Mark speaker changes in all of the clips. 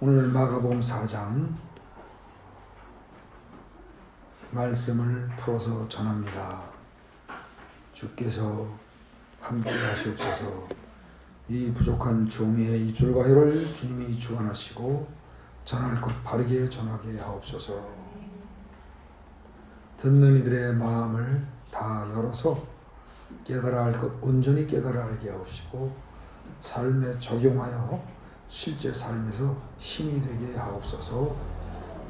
Speaker 1: 오늘 마가복음 4장 말씀을 풀어서 전합니다. 주께서 함께 하시옵소서. 이 부족한 종의 입술과 혀를 주님이 주관하시고 전할 것 바르게 전하게 하옵소서. 듣는 이들의 마음을 다 열어서 깨달아 할 것 온전히 깨달아 알게 하옵시고 삶에 적용하여 실제 삶에서 힘이 되게 하옵소서.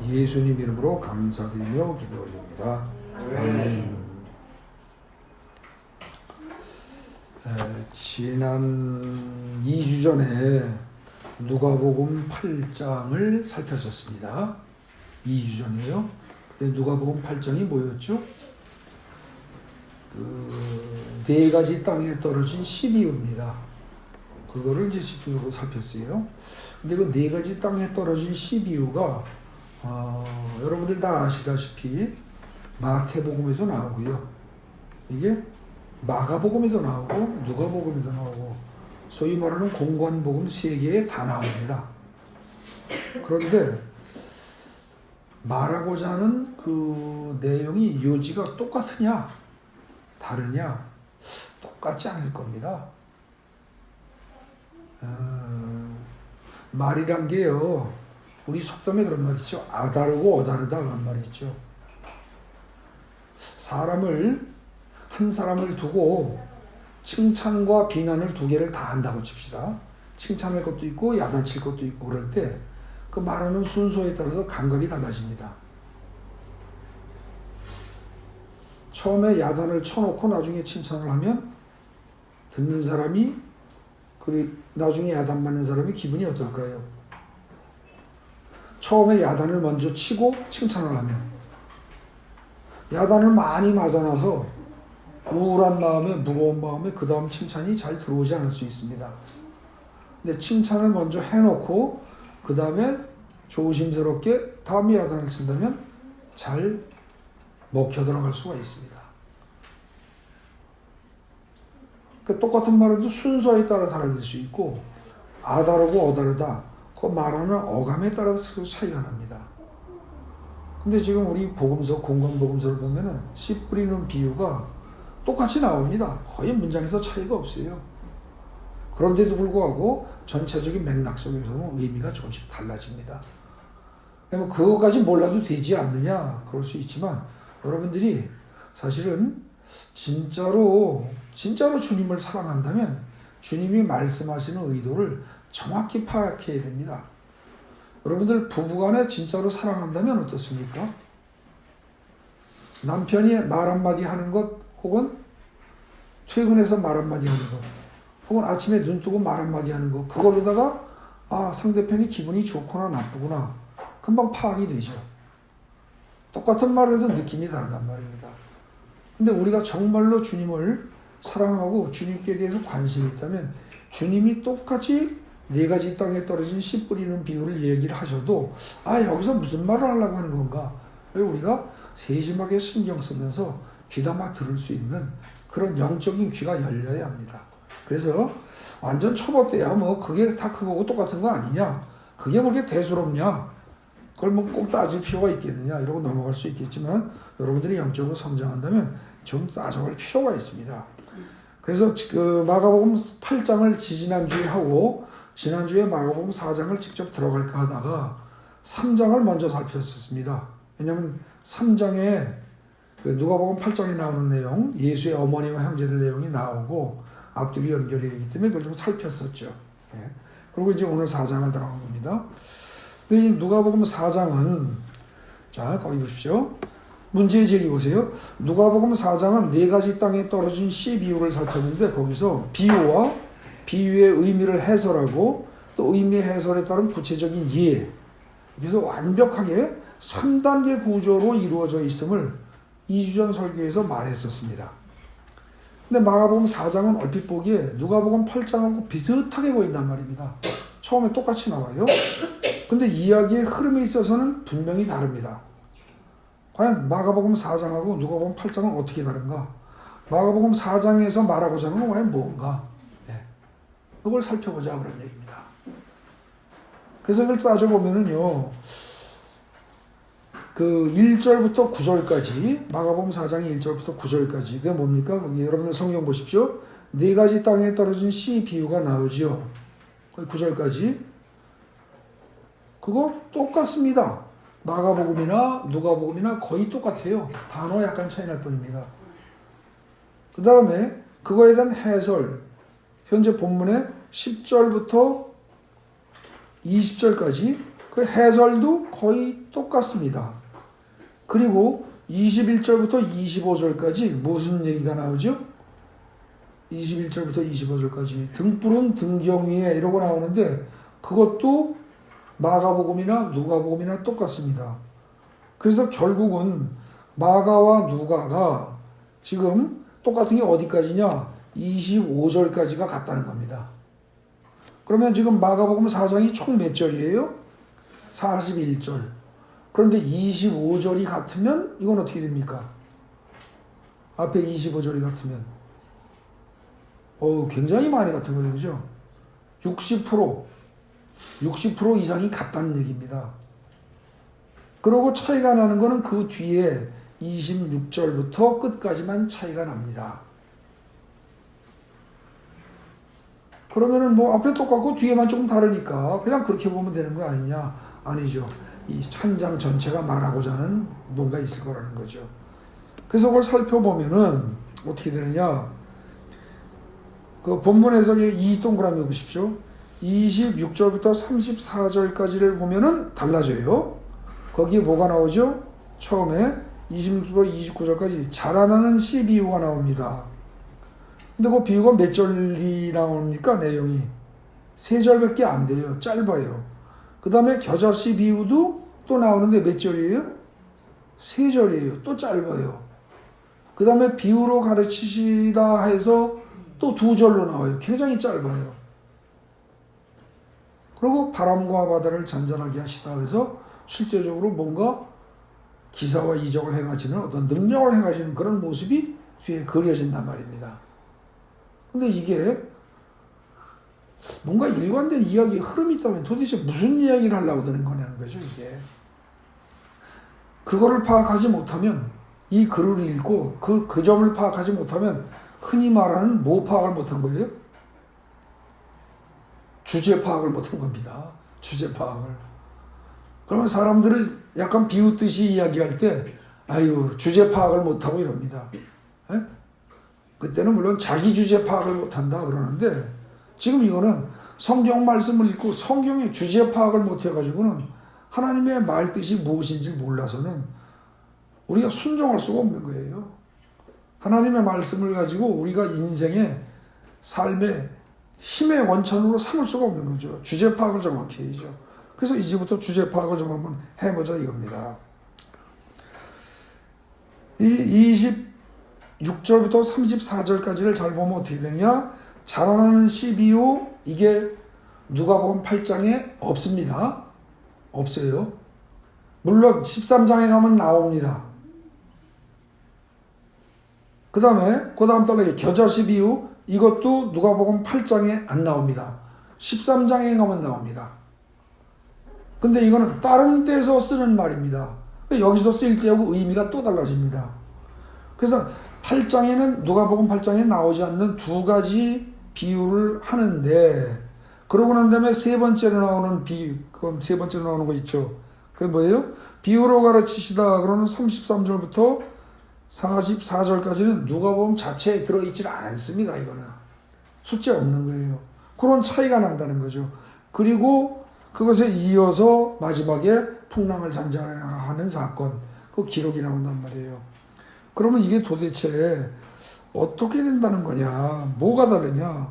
Speaker 1: 예수님 이름으로 감사드리며 기도 올립니다. 아멘. 지난 2주 전에 누가복음 8장을 살폈었습니다. 2주 전이에요. 그때 누가복음 8장이 뭐였죠? 네 가지 땅에 떨어진 12유입니다. 그거를 이제 집중적으로 살폈어요. 근데 그 네 가지 땅에 떨어진 12유가 여러분들 다 아시다시피 마태복음에도 나오고요. 이게 마가복음에도 나오고 누가복음에도 나오고 소위 말하는 공관복음 3개에 다 나옵니다. 그런데 말하고자 하는 그 내용이 요지가 똑같으냐 다르냐 똑같지 않을 겁니다. 말이란 게요, 우리 속담에 그런 말 있죠. 아다르고 어다르다 그런 말이 있죠. 한 사람을 두고 칭찬과 비난을 두 개를 다 한다고 칩시다. 칭찬할 것도 있고 야단칠 것도 있고 그럴 때 그 말하는 순서에 따라서 감각이 달라집니다. 처음에 야단을 쳐놓고 나중에 칭찬을 하면 듣는 사람이 나중에 야단 맞는 사람이 기분이 어떨까요? 처음에 야단을 먼저 치고 칭찬을 하면 야단을 많이 맞아놔서 우울한 마음에 무거운 마음에 그 다음 칭찬이 잘 들어오지 않을 수 있습니다. 근데 칭찬을 먼저 해놓고 그 다음에 조심스럽게 다음에 야단을 친다면 잘 먹혀 들어갈 수가 있습니다. 그러니까 똑같은 말에도 순서에 따라 다를 수 있고 아다르고 어다르다 그 말하는 어감에 따라서 차이가 납니다. 근데 지금 우리 복음서 공관복음서를 보면은 씨 뿌리는 비유가 똑같이 나옵니다. 거의 문장에서 차이가 없어요. 그런데도 불구하고 전체적인 맥락 속에서는 의미가 조금씩 달라집니다. 그러면 그것까지 몰라도 되지 않느냐 그럴 수 있지만 여러분들이 사실은 진짜로 주님을 사랑한다면 주님이 말씀하시는 의도를 정확히 파악해야 됩니다. 여러분들 부부간에 진짜로 사랑한다면 어떻습니까? 남편이 말 한마디 하는 것 혹은 퇴근해서 말 한마디 하는 것 혹은 아침에 눈 뜨고 말 한마디 하는 것 그걸로다가 상대편이 기분이 좋구나 나쁘구나 금방 파악이 되죠. 똑같은 말을 해도 느낌이 다르단 말입니다. 근데 우리가 정말로 주님을 사랑하고 주님께 대해서 관심이 있다면 주님이 똑같이 네 가지 땅에 떨어진 씨 뿌리는 비유를 얘기를 하셔도 여기서 무슨 말을 하려고 하는 건가 우리가 세심하게 신경 쓰면서 귀담아 들을 수 있는 그런 영적인 귀가 열려야 합니다. 그래서 완전 초보 때야 그게 다 그거고 똑같은 거 아니냐 그게 뭐 그렇게 대수롭냐 그걸 뭐 꼭 따질 필요가 있겠느냐 이러고 넘어갈 수 있겠지만 여러분들이 영적으로 성장한다면 좀 따져볼 필요가 있습니다. 그래서 그 마가복음 8장을 지난주에 하고 지난주에 마가복음 4장을 직접 들어갈까 하다가 3장을 먼저 살폈었습니다. 왜냐하면 3장에 그 누가복음 8장에 나오는 내용 예수의 어머니와 형제들 내용이 나오고 앞뒤로 연결이 되기 때문에 그걸 좀 살폈었죠. 그리고 이제 오늘 4장을 들어간 겁니다. 근데 이 누가복음 4장은 자 거기 보십시오. 문제 제기 보세요. 누가복음 4장은 네 가지 땅에 떨어진 씨 비유를 살폈는데 거기서 비유와 비유의 의미를 해설하고 또 의미 해설에 따른 구체적인 이해 그래서 완벽하게 3단계 구조로 이루어져 있음을 2주 전 설교에서 말했었습니다. 근데 마가복음 4장은 얼핏 보기에 누가복음 8장하고 비슷하게 보인단 말입니다. 처음에 똑같이 나와요. 근데 이야기의 흐름에 있어서는 분명히 다릅니다. 과연 마가복음 4장하고 누가복음 8장은 어떻게 다른가? 마가복음 4장에서 말하고자 하는 건 과연 뭔가? 이걸 살펴보자 그런 얘기입니다. 그래서 이걸 따져보면은요, 그 1절부터 9절까지, 마가복음 4장의 1절부터 9절까지, 그게 뭡니까? 거기 여러분들 성경 보십시오. 네 가지 땅에 떨어진 씨 비유가 나오지요. 거기 9절까지. 그거 똑같습니다. 마가복음이나 누가복음이나 거의 똑같아요. 단어 약간 차이 날 뿐입니다. 그 다음에 그거에 대한 해설, 현재 본문의 10절부터 20절까지 그 해설도 거의 똑같습니다. 그리고 21절부터 25절까지 무슨 얘기가 나오죠? 21절부터 25절까지 등불은 등경 위에 이러고 나오는데 그것도 마가복음이나 누가복음이나 똑같습니다. 그래서 결국은 마가와 누가가 지금 똑같은 게 어디까지냐? 25절까지가 같다는 겁니다. 그러면 지금 마가복음 4장이 총 몇 절이에요? 41절. 그런데 25절이 같으면 이건 어떻게 됩니까? 앞에 25절이 같으면 굉장히 많이 같은 거예요. 그죠? 60% 이상이 같다는 얘기입니다. 그리고 차이가 나는 거는 그 뒤에 26절부터 끝까지만 차이가 납니다. 그러면은 뭐 앞에 똑같고 뒤에만 조금 다르니까 그냥 그렇게 보면 되는 거 아니냐? 아니죠. 이 한 장 전체가 말하고자 하는 뭔가 있을 거라는 거죠. 그래서 그걸 살펴보면은 어떻게 되느냐? 그 본문에서 이 동그라미 보십시오. 26절부터 34절까지를 보면은 달라져요. 거기에 뭐가 나오죠? 처음에 26절부터 29절까지 자라나는 씨 비유가 나옵니다. 근데 그 비유가 몇 절이 나옵니까? 내용이 3절밖에 안 돼요. 짧아요. 그 다음에 겨자씨 비유도 또 나오는데 몇 절이에요? 3절이에요. 또 짧아요. 그 다음에 비유로 가르치시다 해서 또 2절로 나와요. 굉장히 짧아요. 그리고 바람과 바다를 잔잔하게 하시다 해서 실제적으로 뭔가 기사와 이적을 행하시는 어떤 능력을 행하시는 그런 모습이 뒤에 그려진단 말입니다. 근데 이게 뭔가 일관된 이야기의 흐름이 있다면 도대체 무슨 이야기를 하려고 드는 거냐는 거죠, 이게. 그거를 파악하지 못하면 이 글을 읽고 그 점을 파악하지 못하면 흔히 말하는 뭐 파악을 못한 거예요? 주제 파악을 못한 겁니다. 주제 파악을. 그러면 사람들을 약간 비웃듯이 이야기할 때 아유 주제 파악을 못하고 이럽니다. 에? 그때는 물론 자기 주제 파악을 못한다 그러는데 지금 이거는 성경 말씀을 읽고 성경의 주제 파악을 못해가지고는 하나님의 말 뜻이 무엇인지 몰라서는 우리가 순종할 수가 없는 거예요. 하나님의 말씀을 가지고 우리가 인생의 삶의 힘의 원천으로 삼을 수가 없는 거죠. 주제 파악을 정확히 해야죠. 그래서 이제부터 주제 파악을 좀 한번 해보자 이겁니다. 이 26절부터 34절까지를 잘 보면 어떻게 되냐? 자라나는 씨 비유 이게 누가복음 8장에 없습니다. 없어요. 물론 13장에 가면 나옵니다. 그 다음 달에 겨자씨 비유 이것도 누가복음 8장에 안 나옵니다. 13장에 가면 나옵니다. 근데 이거는 다른 데서 쓰는 말입니다. 여기서 쓰일 때하고 의미가 또 달라집니다. 그래서 8장에는 누가복음 8장에 나오지 않는 2가지 비유를 하는데 그러고 난 다음에 세 번째로 나오는 비유, 그건 세 번째로 나오는 거 있죠. 그게 뭐예요? 비유로 가르치시다 그러는 33절부터 44절까지는 누가복음 자체에 들어있지 않습니다. 이거는 숫자 없는 거예요. 그런 차이가 난다는 거죠. 그리고 그것에 이어서 마지막에 풍랑을 잔잔하는 사건, 그 기록이 나온단 말이에요. 그러면 이게 도대체 어떻게 된다는 거냐? 뭐가 다르냐?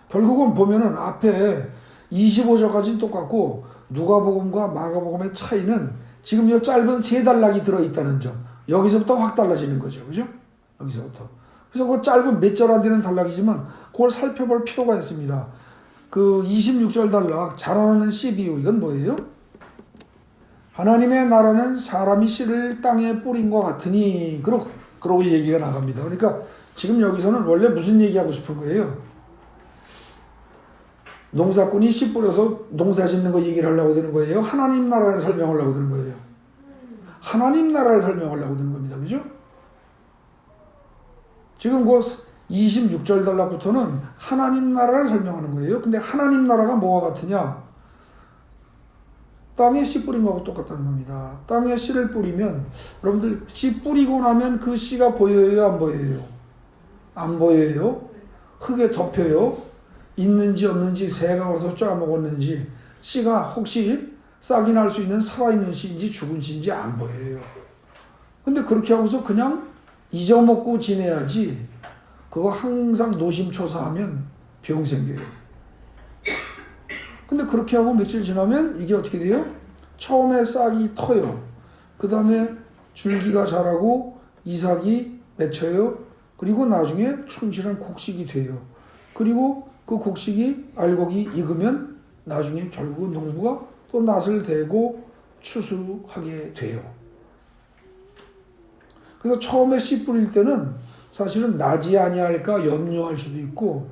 Speaker 1: 결국은 보면은 앞에 25절까지는 똑같고 누가복음과 마가복음의 차이는 지금 이 짧은 3단락이 들어있다는 점. 여기서부터 확 달라지는 거죠. 그죠? 여기서부터. 그래서 그 짧은 몇 절 안 되는 단락이지만 그걸 살펴볼 필요가 있습니다. 그 26절 단락 자라나는 씨 비유 이건 뭐예요? 하나님의 나라는 사람이 씨를 땅에 뿌린 것 같으니 그러고 얘기가 나갑니다. 그러니까 지금 여기서는 원래 무슨 얘기하고 싶은 거예요? 농사꾼이 씨 뿌려서 농사 짓는 거 얘기를 하려고 드는 거예요? 하나님 나라를 설명하려고 드는 거예요? 하나님 나라를 설명하려고 드는 겁니다. 그죠? 지금 그 26절 달락부터는 하나님 나라를 설명하는 거예요. 근데 하나님 나라가 뭐와 같으냐? 땅에 씨 뿌린 거하고 똑같다는 겁니다. 땅에 씨를 뿌리면 여러분들 씨 뿌리고 나면 그 씨가 보여요? 안 보여요? 안 보여요? 흙에 덮여요? 있는지 없는지 새가 와서 쪼아먹었는지 씨가 혹시 싹이 날 수 있는 살아있는 씨인지 죽은 씨인지 안 보여요. 근데 그렇게 하고서 그냥 잊어먹고 지내야지 그거 항상 노심초사하면 병 생겨요. 근데 그렇게 하고 며칠 지나면 이게 어떻게 돼요? 처음에 싹이 터요. 그 다음에 줄기가 자라고 이삭이 맺혀요. 그리고 나중에 충실한 곡식이 돼요. 그리고 그 곡식이 알곡이 익으면 나중에 결국 농부가 또 낫을 대고 추수하게 돼요. 그래서 처음에 씨 뿌릴 때는 사실은 나지 아니할까 염려할 수도 있고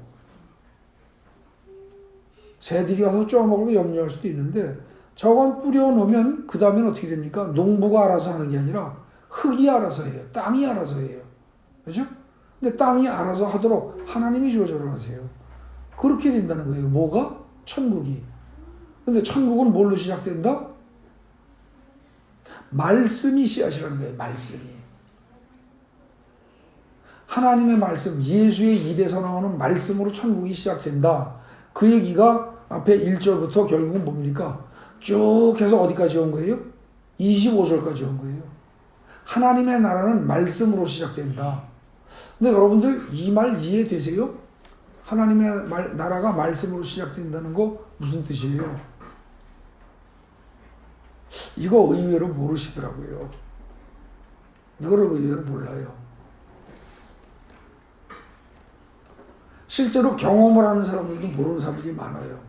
Speaker 1: 새들이 와서 쪼아먹으면 염려할 수도 있는데 저건 뿌려놓으면 그 다음엔 어떻게 됩니까? 농부가 알아서 하는 게 아니라 흙이 알아서 해요. 땅이 알아서 해요. 그죠? 근데 땅이 알아서 하도록 하나님이 조절을 하세요. 그렇게 된다는 거예요. 뭐가? 천국이. 근데 천국은 뭘로 시작된다? 말씀이 씨앗이라는 거예요. 말씀이. 하나님의 말씀, 예수의 입에서 나오는 말씀으로 천국이 시작된다. 그 얘기가 앞에 1절부터 결국은 뭡니까? 쭉 해서 어디까지 온 거예요? 25절까지 온 거예요. 하나님의 나라는 말씀으로 시작된다. 근데 여러분들 이 말 이해되세요? 하나님의 나라가 말씀으로 시작된다는 거 무슨 뜻이에요? 이거 의외로 모르시더라고요. 이거를 의외로 몰라요. 실제로 경험을 하는 사람들도 모르는 사람들이 많아요.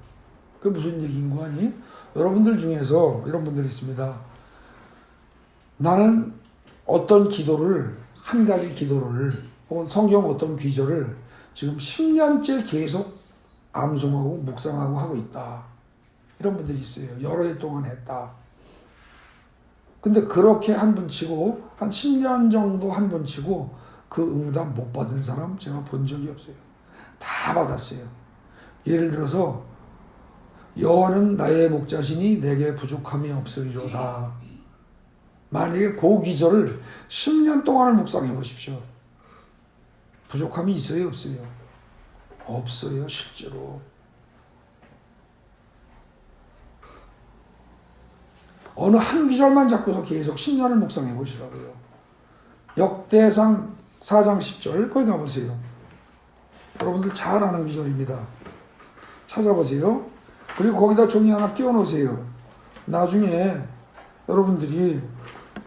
Speaker 1: 그게 무슨 얘기인 거 아니? 여러분들 중에서 이런 분들이 있습니다. 나는 어떤 기도를, 한 가지 기도를, 혹은 성경 어떤 귀절을 지금 10년째 계속 암송하고 묵상하고 하고 있다. 이런 분들이 있어요. 여러 해 동안 했다. 근데 그렇게 한 분 치고, 한 10년 정도 한 분 치고, 그 응답 못 받은 사람 제가 본 적이 없어요. 다 받았어요. 예를 들어서 여호와는 나의 목자시니 내게 부족함이 없으리로다. 만약에 그 기절을 10년 동안을 묵상해 보십시오. 부족함이 있어요? 없어요? 없어요, 실제로. 어느 한 기절만 잡고서 계속 10년을 묵상해 보시라고요. 역대상 4장 10절 거기 가보세요. 여러분들 잘 아는 기절입니다. 찾아보세요. 그리고 거기다 종이 하나 끼워놓으세요. 나중에 여러분들이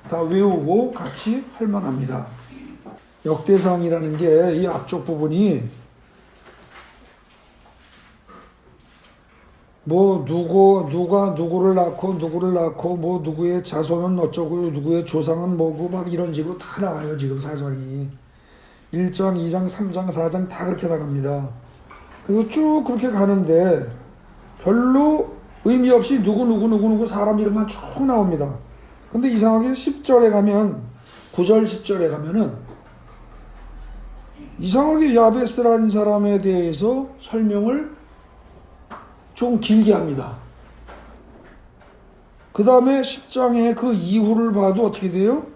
Speaker 1: 다 외우고 같이 할 만합니다. 역대상이라는 게 이 앞쪽 부분이 뭐 누가 누구를 낳고 뭐 누구의 자손은 어쩌고 누구의 조상은 뭐고 막 이런 식으로 다 나와요. 지금 사정이 1장, 2장, 3장, 4장 다 그렇게 나갑니다. 그리고 쭉 그렇게 가는데 별로 의미 없이 누구 사람 이름만 쭉 나옵니다. 근데 이상하게 10절에 가면 9절 10절에 가면은 이상하게 야베스라는 사람에 대해서 설명을 좀 길게 합니다. 그 다음에 10장에 그 이후를 봐도 어떻게 돼요?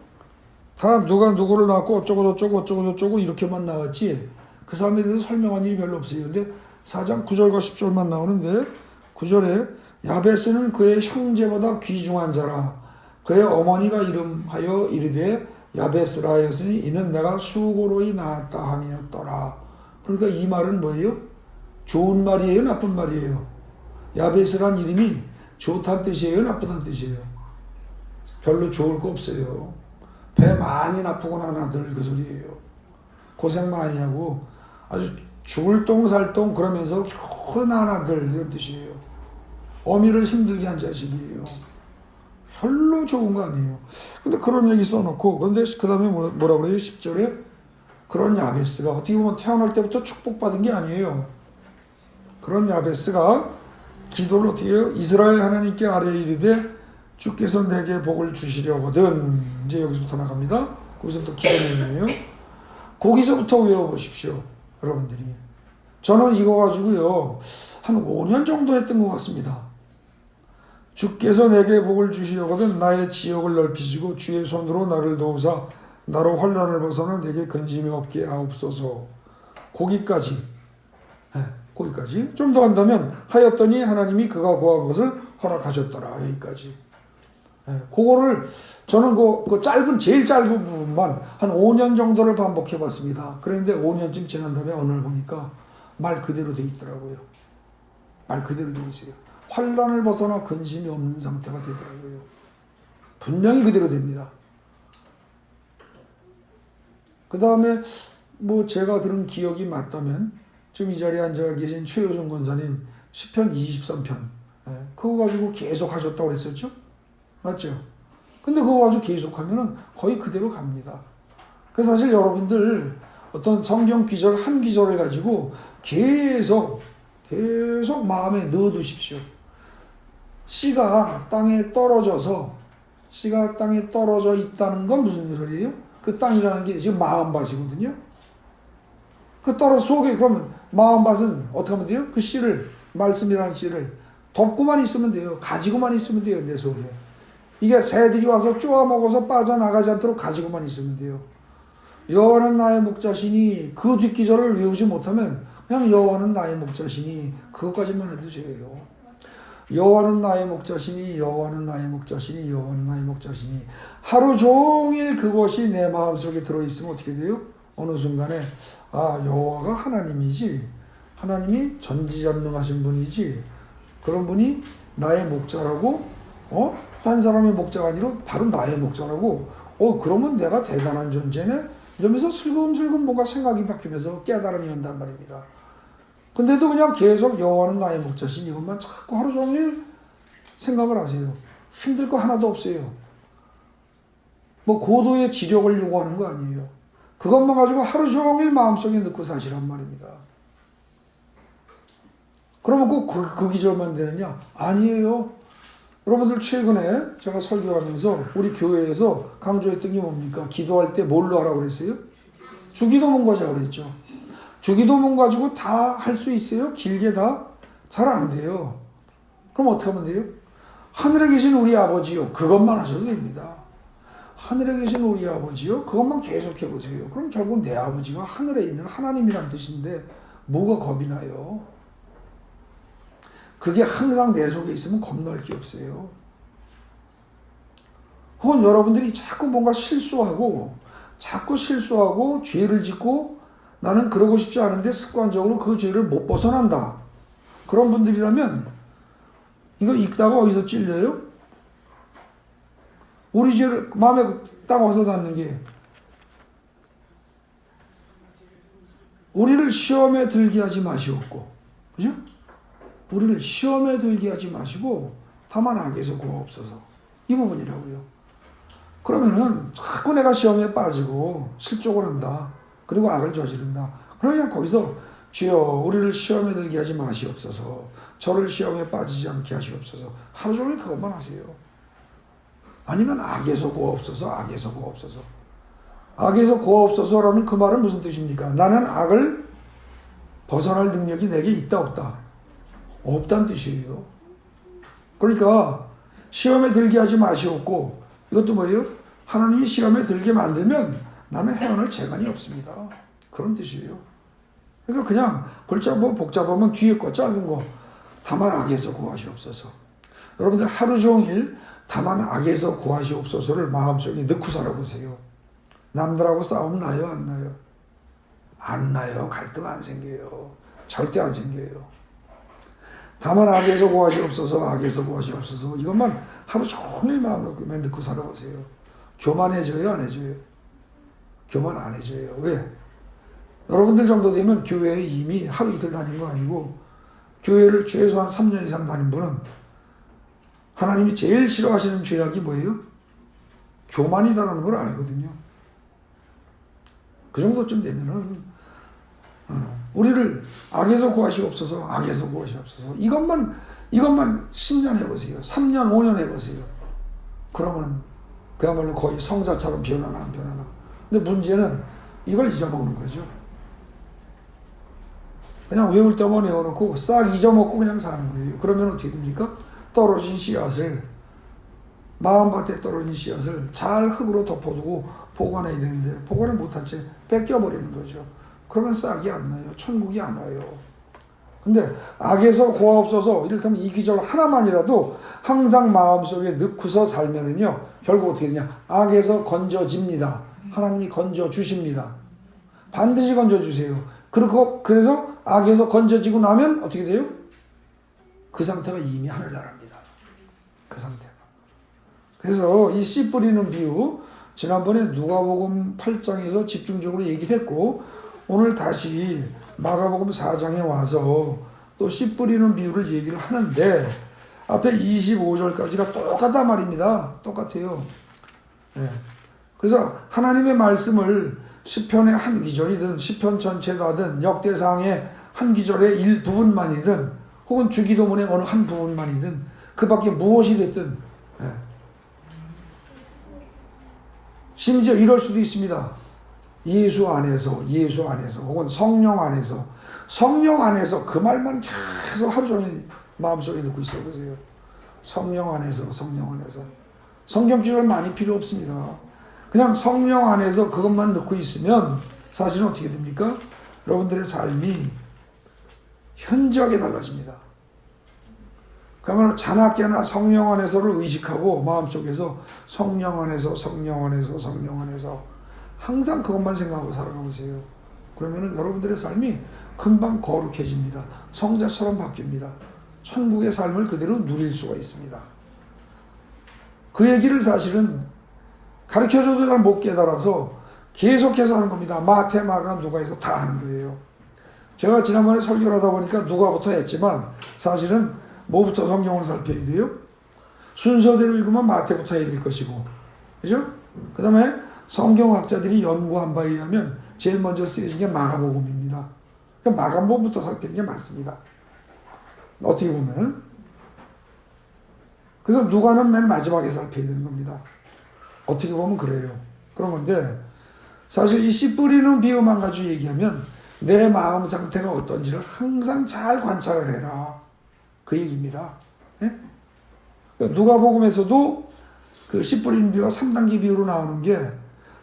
Speaker 1: 다 누가 누구를 낳고 어쩌고 이렇게만 나왔지 그 사람에 대해서 설명한 일이 별로 없어요. 근데 4장 9절과 10절만 나오는데 9절에 야베스는 그의 형제보다 귀중한 자라 그의 어머니가 이름하여 이르되 야베스라 하였으니 이는 내가 수고로이 낳았다 함이었더라. 그러니까 이 말은 뭐예요? 좋은 말이에요? 나쁜 말이에요? 야베스란 이름이 좋다는 뜻이에요? 나쁘다는 뜻이에요? 별로 좋을 거 없어요. 배 많이 나쁘고 난 아들 그 소리예요. 고생 많이 하고 아주 죽을 똥 살 똥 그러면서 겨우 난 아들 이런 뜻이에요. 어미를 힘들게 한 자식이에요. 별로 좋은 거 아니에요. 근데 그런 얘기 써놓고 그런데 그 다음에 뭐라 그래요? 10절에 그런 야베스가 어떻게 보면 태어날 때부터 축복받은 게 아니에요. 그런 야베스가 기도를 어떻게 해요? 이스라엘 하나님께 아뢰 이르되 주께서 내게 복을 주시려거든. 이제 여기서부터 나갑니다. 거기서부터 기도 내용이에요. 거기서부터 외워보십시오. 여러분들이. 저는 이거 가지고요. 한 5년 정도 했던 것 같습니다. 주께서 내게 복을 주시려거든 나의 지역을 넓히시고 주의 손으로 나를 도우사 나로 환난을 벗어나 내게 근심이 없게 하옵소서. 거기까지. 거기까지. 좀 더 한다면 하였더니 하나님이 그가 구한 것을 허락하셨더라. 여기까지. 그거를 저는 그 짧은 제일 짧은 부분만 한 5년 정도를 반복해 봤습니다. 그런데 5년쯤 지난 다음에 어느 날 보니까 말 그대로 돼 있더라고요. 말 그대로 돼 있어요. 환난을 벗어나 근심이 없는 상태가 되더라고요. 분명히 그대로 됩니다. 그 다음에 뭐 제가 들은 기억이 맞다면 지금 이 자리에 앉아 계신 최효준 권사님 시편 23편 그거 가지고 계속 하셨다고 그랬었죠? 맞죠? 근데 그거 가지고 계속하면은 거의 그대로 갑니다. 그래서 사실 여러분들 어떤 성경 기절 한 기절을 가지고 계속 마음에 넣어두십시오. 씨가 땅에 떨어져 있다는 건 무슨 소리예요? 그 땅이라는 게 지금 마음밭이거든요. 그 떨어 속에 그러면 마음밭은 어떻게 하면 돼요? 그 씨를 말씀이라는 씨를 덮고만 있으면 돼요. 가지고만 있으면 돼요. 내 속에. 이게 새들이 와서 쪼아먹어서 빠져나가지 않도록 가지고만 있으면 돼요. 여호와는 나의 목자시니 그 뒷기절을 외우지 못하면 그냥 여호와는 나의 목자시니 그것까지만 해도 돼요. 여호와는 나의 목자시니 여호와는 나의 목자시니 여호와는 나의 목자시니 하루 종일 그것이 내 마음속에 들어있으면 어떻게 돼요? 어느 순간에 여호와가 하나님이지, 하나님이 전지전능하신 분이지, 그런 분이 나의 목자라고 딴 사람의 목자가 아니라 바로 나의 목자라고 그러면 내가 대단한 존재네 이러면서 슬금슬금 뭔가 생각이 바뀌면서 깨달음이 온단 말입니다. 근데도 그냥 계속 여호와는 나의 목자신 이것만 자꾸 하루 종일 생각을 하세요. 힘들 거 하나도 없어요. 뭐 고도의 지력을 요구하는 거 아니에요. 그것만 가지고 하루 종일 마음속에 넣고 사시란 말입니다. 그러면 꼭 그 기절만 되느냐? 아니에요. 여러분들 최근에 제가 설교하면서 우리 교회에서 강조했던 게 뭡니까? 기도할 때 뭘로 하라고 그랬어요? 주기도문 가자고 그랬죠. 주기도문 가지고 다 할 수 있어요? 길게 다? 잘 안 돼요. 그럼 어떻게 하면 돼요? 하늘에 계신 우리 아버지요. 그것만 하셔도 됩니다. 하늘에 계신 우리 아버지요. 그것만 계속 해보세요. 그럼 결국 내 아버지가 하늘에 있는 하나님이란 뜻인데 뭐가 겁이 나요? 그게 항상 내 속에 있으면 겁날 게 없어요. 혹은 여러분들이 자꾸 뭔가 실수하고 죄를 짓고 나는 그러고 싶지 않은데 습관적으로 그 죄를 못 벗어난다. 그런 분들이라면 이거 읽다가 어디서 찔려요? 우리 죄를 마음에 딱 와서 닿는 게 우리를 시험에 들게 하지 마시옵고, 그죠? 우리를 시험에 들게 하지 마시고 다만 악에서 구하옵소서. 이 부분이라고요. 그러면은 자꾸 내가 시험에 빠지고 실족을 한다. 그리고 악을 저지른다. 그러면 거기서 주여 우리를 시험에 들게 하지 마시옵소서. 저를 시험에 빠지지 않게 하시옵소서. 하루 종일 그것만 하세요. 아니면 악에서 구하옵소서. 악에서 구하옵소서. 악에서 구하옵소서라는 그 말은 무슨 뜻입니까? 나는 악을 벗어날 능력이 내게 있다 없다? 없다는 뜻이에요. 그러니까 시험에 들게 하지 마시옵고 이것도 뭐예요? 하나님이 시험에 들게 만들면 나는 헤어날 재간이 없습니다. 그런 뜻이에요. 그러니까 그냥 글자 뭐 복잡하면 뒤에 거 짧은 거 다만 악에서 구하시옵소서. 여러분들 하루 종일 다만 악에서 구하시옵소서를 마음속에 넣고 살아보세요. 남들하고 싸움 나요? 안 나요? 안 나요. 갈등 안 생겨요. 절대 안 생겨요. 다만 악에서 구하시옵소서, 악에서 구하시옵소서. 이것만 하루 종일 마음을 넣고 살아보세요. 교만해져요, 안 해져요? 교만 안 해져요. 왜? 여러분들 정도 되면 교회에 이미 하루 이틀 다닌 거 아니고 교회를 최소한 3년 이상 다닌 분은 하나님이 제일 싫어하시는 죄악이 뭐예요? 교만이다라는 걸 알거든요. 그 정도쯤 되면은 우리를 악에서 구하시옵소서, 악에서 구하시옵소서. 이것만 10년 해보세요. 3년, 5년 해보세요. 그러면 그야말로 거의 성자처럼 변하나 안 변하나. 근데 문제는 이걸 잊어먹는 거죠. 그냥 외울 때만 외워놓고 싹 잊어먹고 그냥 사는 거예요. 그러면 어떻게 됩니까? 떨어진 씨앗을, 마음밭에 떨어진 씨앗을 잘 흙으로 덮어두고 보관해야 되는데 보관을 못한 채 뺏겨버리는 거죠. 그러면 싹이 안 나요. 천국이 안 와요. 근데 악에서 구하옵소서, 이를테면 이 기절 하나만이라도 항상 마음속에 넣고서 살면은요, 결국 어떻게 되냐? 악에서 건져집니다. 하나님이 건져주십니다. 반드시 건져주세요. 그래서 악에서 건져지고 나면 어떻게 돼요? 그 상태가 이미 하늘나라입니다. 그 상태가. 그래서 이 씨 뿌리는 비유, 지난번에 누가복음 8장에서 집중적으로 얘기를 했고, 오늘 다시 마가복음 4장에 와서 또 씨 뿌리는 비유를 얘기를 하는데, 앞에 25절까지가 똑같단 말입니다. 똑같아요. 네. 그래서 하나님의 말씀을 시편의 한 기절이든 시편 전체다든 역대상의 한 기절의 일부분만이든 혹은 주기도문의 어느 한 부분만이든 그 밖에 무엇이 됐든, 네. 심지어 이럴 수도 있습니다. 예수 안에서 혹은 성령 안에서 그 말만 계속 하루 종일 마음속에 넣고 있어 보세요. 성령 안에서 성경 구절 많이 필요 없습니다. 그냥 성령 안에서 그것만 넣고 있으면 사실은 어떻게 됩니까? 여러분들의 삶이 현저하게 달라집니다. 그러면 자나깨나 성령 안에서를 의식하고 마음속에서 성령 안에서 항상 그것만 생각하고 살아가보세요. 그러면 여러분들의 삶이 금방 거룩해집니다. 성자처럼 바뀝니다. 천국의 삶을 그대로 누릴 수가 있습니다. 그 얘기를 사실은 가르쳐줘도 잘 못 깨달아서 계속해서 하는 겁니다. 마태, 마가, 누가에서 다 하는 거예요. 제가 지난번에 설교를 하다 보니까 누가부터 했지만 사실은 뭐부터 성경을 살펴야 돼요? 순서대로 읽으면 마태부터 해야 될 것이고, 그죠? 그 다음에 성경학자들이 연구한 바에 의하면 제일 먼저 쓰여진 게 마가복음입니다. 그러니까 마가복음부터 살피는 게 맞습니다. 어떻게 보면은. 그래서 누가는 맨 마지막에 살펴야 되는 겁니다. 어떻게 보면 그래요. 그런 건데, 사실 이 씨 뿌리는 비유만 가지고 얘기하면 내 마음 상태가 어떤지를 항상 잘 관찰을 해라. 그 얘기입니다. 네? 누가복음에서도 그 씨 뿌리는 비유가 3단계 비유로 나오는 게,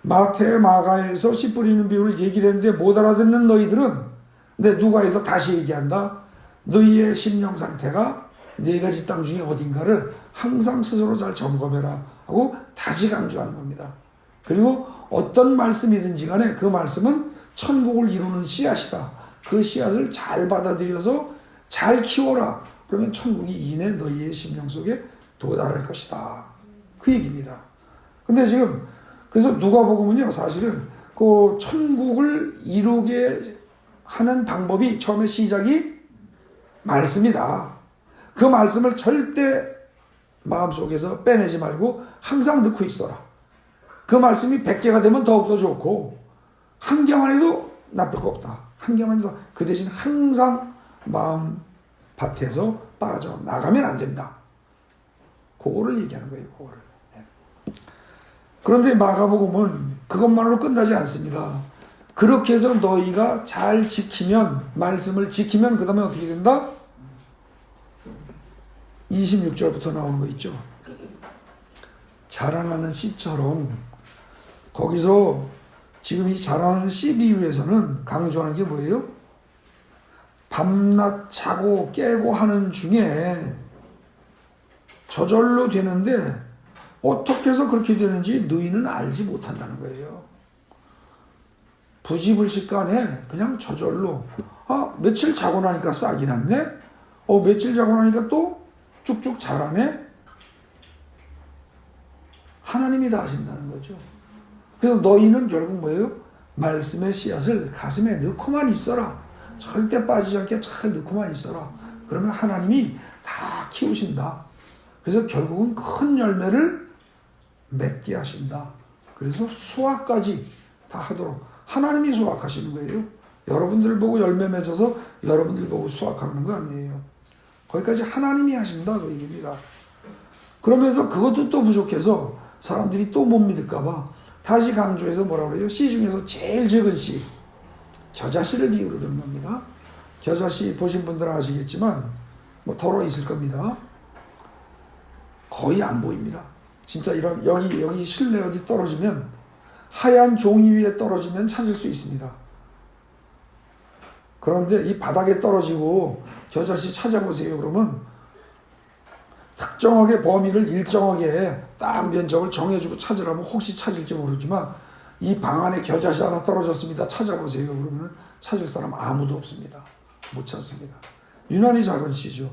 Speaker 1: 마태, 마가에서 씨 뿌리는 비유를 얘기를 했는데 못 알아듣는 너희들은, 근데 누가에서 다시 얘기한다. 너희의 심령 상태가 네 가지 땅 중에 어딘가를 항상 스스로 잘 점검해라 하고 다시 강조하는 겁니다. 그리고 어떤 말씀이든지 간에 그 말씀은 천국을 이루는 씨앗이다. 그 씨앗을 잘 받아들여서 잘 키워라. 그러면 천국이 이내 너희의 심령 속에 도달할 것이다. 그 얘기입니다. 근데 지금 그래서 누가복음은요, 사실은 그 천국을 이루게 하는 방법이 처음에 시작이 말씀이다. 그 말씀을 절대 마음속에서 빼내지 말고 항상 넣고 있어라. 그 말씀이 100개가 되면 더욱더 좋고, 한 개만 해도 나쁠 거 없다. 한 개만 해도, 그 대신 항상 마음 밭에서 빠져나가면 안 된다. 그거를 얘기하는 거예요, 그거를. 그런데 마가복음은 그것만으로 끝나지 않습니다. 그렇게 해서 너희가 잘 지키면, 말씀을 지키면 그 다음에 어떻게 된다? 26절부터 나오는 거 있죠. 자라나는 씨처럼, 거기서 지금 이 자라나는 씨 비유에서는 강조하는 게 뭐예요? 밤낮 자고 깨고 하는 중에 저절로 되는데 어떻게 해서 그렇게 되는지 너희는 알지 못한다는 거예요. 부지불식간에 그냥 저절로, 며칠 자고 나니까 싹이 났네? 며칠 자고 나니까 또 쭉쭉 자라네? 하나님이 다 하신다는 거죠. 그래서 너희는 결국 뭐예요? 말씀의 씨앗을 가슴에 넣고만 있어라. 절대 빠지지 않게 잘 넣고만 있어라. 그러면 하나님이 다 키우신다. 그래서 결국은 큰 열매를 맺게 하신다. 그래서 수확까지 다 하도록 하나님이 수확하시는 거예요. 여러분들 보고 열매 맺어서 여러분들 보고 수확하는 거 아니에요. 거기까지 하나님이 하신다 그 얘기입니다. 그러면서 그것도 또 부족해서 사람들이 또 못 믿을까봐 다시 강조해서 뭐라 그래요? 씨 중에서 제일 적은 씨, 겨자씨를 비유로 든 겁니다. 겨자씨 보신 분들은 아시겠지만 뭐 덜어 있을 겁니다. 거의 안 보입니다. 진짜 이런 여기 실내 어디 떨어지면 하얀 종이 위에 떨어지면 찾을 수 있습니다. 그런데 이 바닥에 떨어지고 겨자씨 찾아보세요. 그러면 특정하게 범위를 일정하게 딱 면적을 정해주고 찾으라면 혹시 찾을지 모르지만 이 방 안에 겨자씨 하나 떨어졌습니다. 찾아보세요. 그러면 찾을 사람 아무도 없습니다. 못 찾습니다. 유난히 작은 씨죠.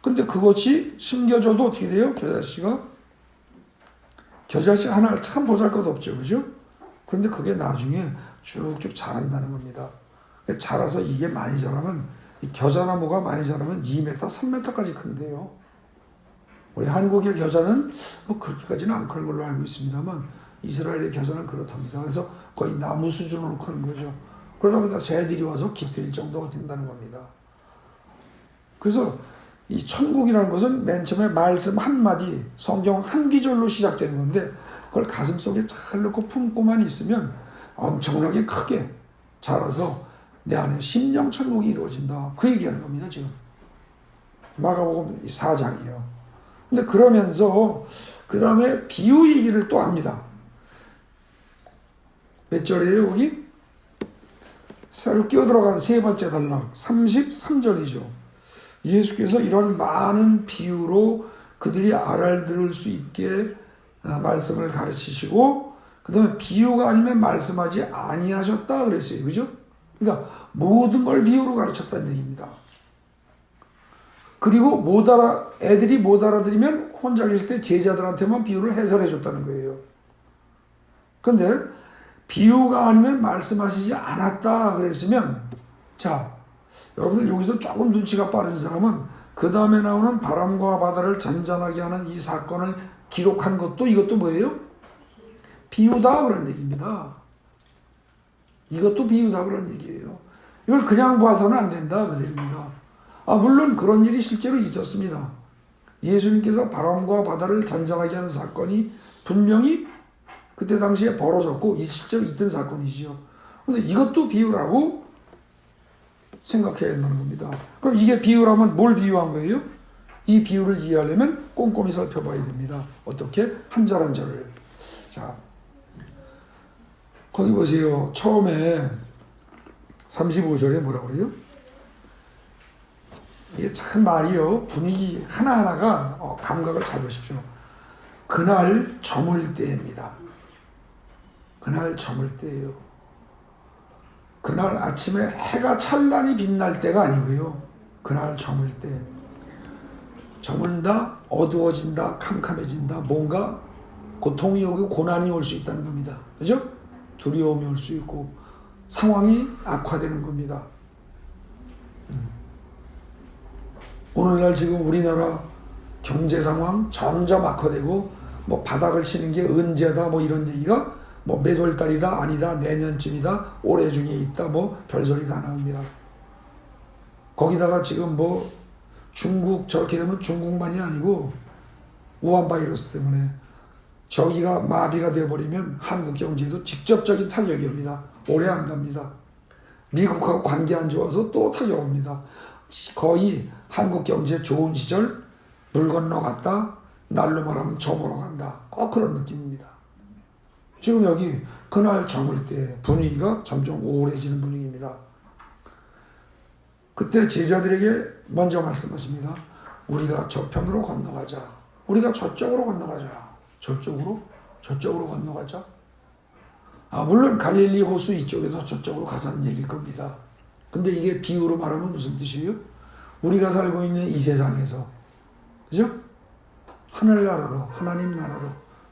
Speaker 1: 근데 그것이 심겨져도 어떻게 돼요? 겨자씨 하나 참 보잘것없죠. 그죠? 그런데 그게 나중에 쭉쭉 자란다는 겁니다. 자라서 이게 많이 자라면 이 겨자나무가 많이 자라면 2m, 3m까지 큰데요. 우리 한국의 겨자는 뭐 그렇게까지는 안 크는 걸로 알고 있습니다만 이스라엘의 겨자는 그렇답니다. 그래서 거의 나무 수준으로 크는 거죠. 그러다 보니까 새들이 와서 깃들 정도가 된다는 겁니다. 그래서 이 천국이라는 것은 맨 처음에 말씀 한마디, 성경 한 기절로 시작되는 건데 그걸 가슴 속에 잘 넣고 품고만 있으면 엄청나게 크게 자라서 내 안에 심령 천국이 이루어진다. 그 얘기하는 겁니다. 지금 마가복음 4장이에요. 근데 그러면서 그 다음에 비유 얘기를 또 합니다. 몇 절이에요 여기? 새로 끼어들어간 세 번째 단락 33절이죠. 예수께서 이런 많은 비유로 그들이 알아들을 수 있게 말씀을 가르치시고 그 다음에 비유가 아니면 말씀하지 아니하셨다 그랬어요. 그죠? 그러니까 모든 걸 비유로 가르쳤다는 얘기입니다. 그리고 애들이 못 알아들으면 혼자 계실 때 제자들한테만 비유를 해설해 줬다는 거예요. 근데 비유가 아니면 말씀하시지 않았다 그랬으면 자 여러분들 여기서 조금 눈치가 빠른 사람은 그 다음에 나오는 바람과 바다를 잔잔하게 하는 이 사건을 기록한 것도 이것도 뭐예요? 비유다 그런 얘기입니다. 이것도 비유다 그런 얘기예요. 이걸 그냥 봐서는 안 된다 그 얘기입니다. 물론 그런 일이 실제로 있었습니다. 예수님께서 바람과 바다를 잔잔하게 하는 사건이 분명히 그때 당시에 벌어졌고 실제로 있던 사건이지요. 그런데 이것도 비유라고 생각해야 된다는 겁니다. 그럼 이게 비유라면 뭘 비유한 거예요? 이 비유를 이해하려면 꼼꼼히 살펴봐야 됩니다. 어떻게? 한 절 한 절을. 자, 거기 보세요. 처음에 35절에 뭐라고 그래요? 이게 참 말이요. 분위기 하나하나가 감각을 잘 보십시오. 그날 저물 때입니다. 그날 저물 때예요. 그날 아침에 해가 찬란히 빛날 때가 아니고요. 그날 저물 때. 저물다, 어두워진다, 캄캄해진다, 뭔가 고통이 오고 고난이 올 수 있다는 겁니다. 그죠? 두려움이 올 수 있고 상황이 악화되는 겁니다. 오늘날 지금 우리나라 경제 상황 점점 악화되고 뭐 바닥을 치는 게 언제다 뭐 이런 얘기가 뭐 몇 월달이다 아니다 내년쯤이다 올해 중에 있다 뭐 별소리 다 나옵니다. 거기다가 지금 뭐 중국 저렇게 되면 중국만이 아니고 우한 바이러스 때문에 저기가 마비가 되어버리면 한국 경제에도 직접적인 타격이 옵니다. 오래 안 갑니다. 미국하고 관계 안 좋아서 또 타격 옵니다. 거의 한국 경제 좋은 시절 물 건너갔다 날로 말하면 저물어 간다. 꼭 그런 느낌입니다. 지금 여기 그날 저물 때 분위기가 점점 우울해지는 분위기입니다. 그때 제자들에게 먼저 말씀하십니다. 우리가 저편으로 건너가자. 우리가 저쪽으로 건너가자. 저쪽으로 건너가자. 물론 갈릴리 호수 이쪽에서 저쪽으로 가자는 얘기일 겁니다. 근데 이게 비유로 말하면 무슨 뜻이에요? 우리가 살고 있는 이 세상에서 그죠? 하늘나라로 하나님 나라로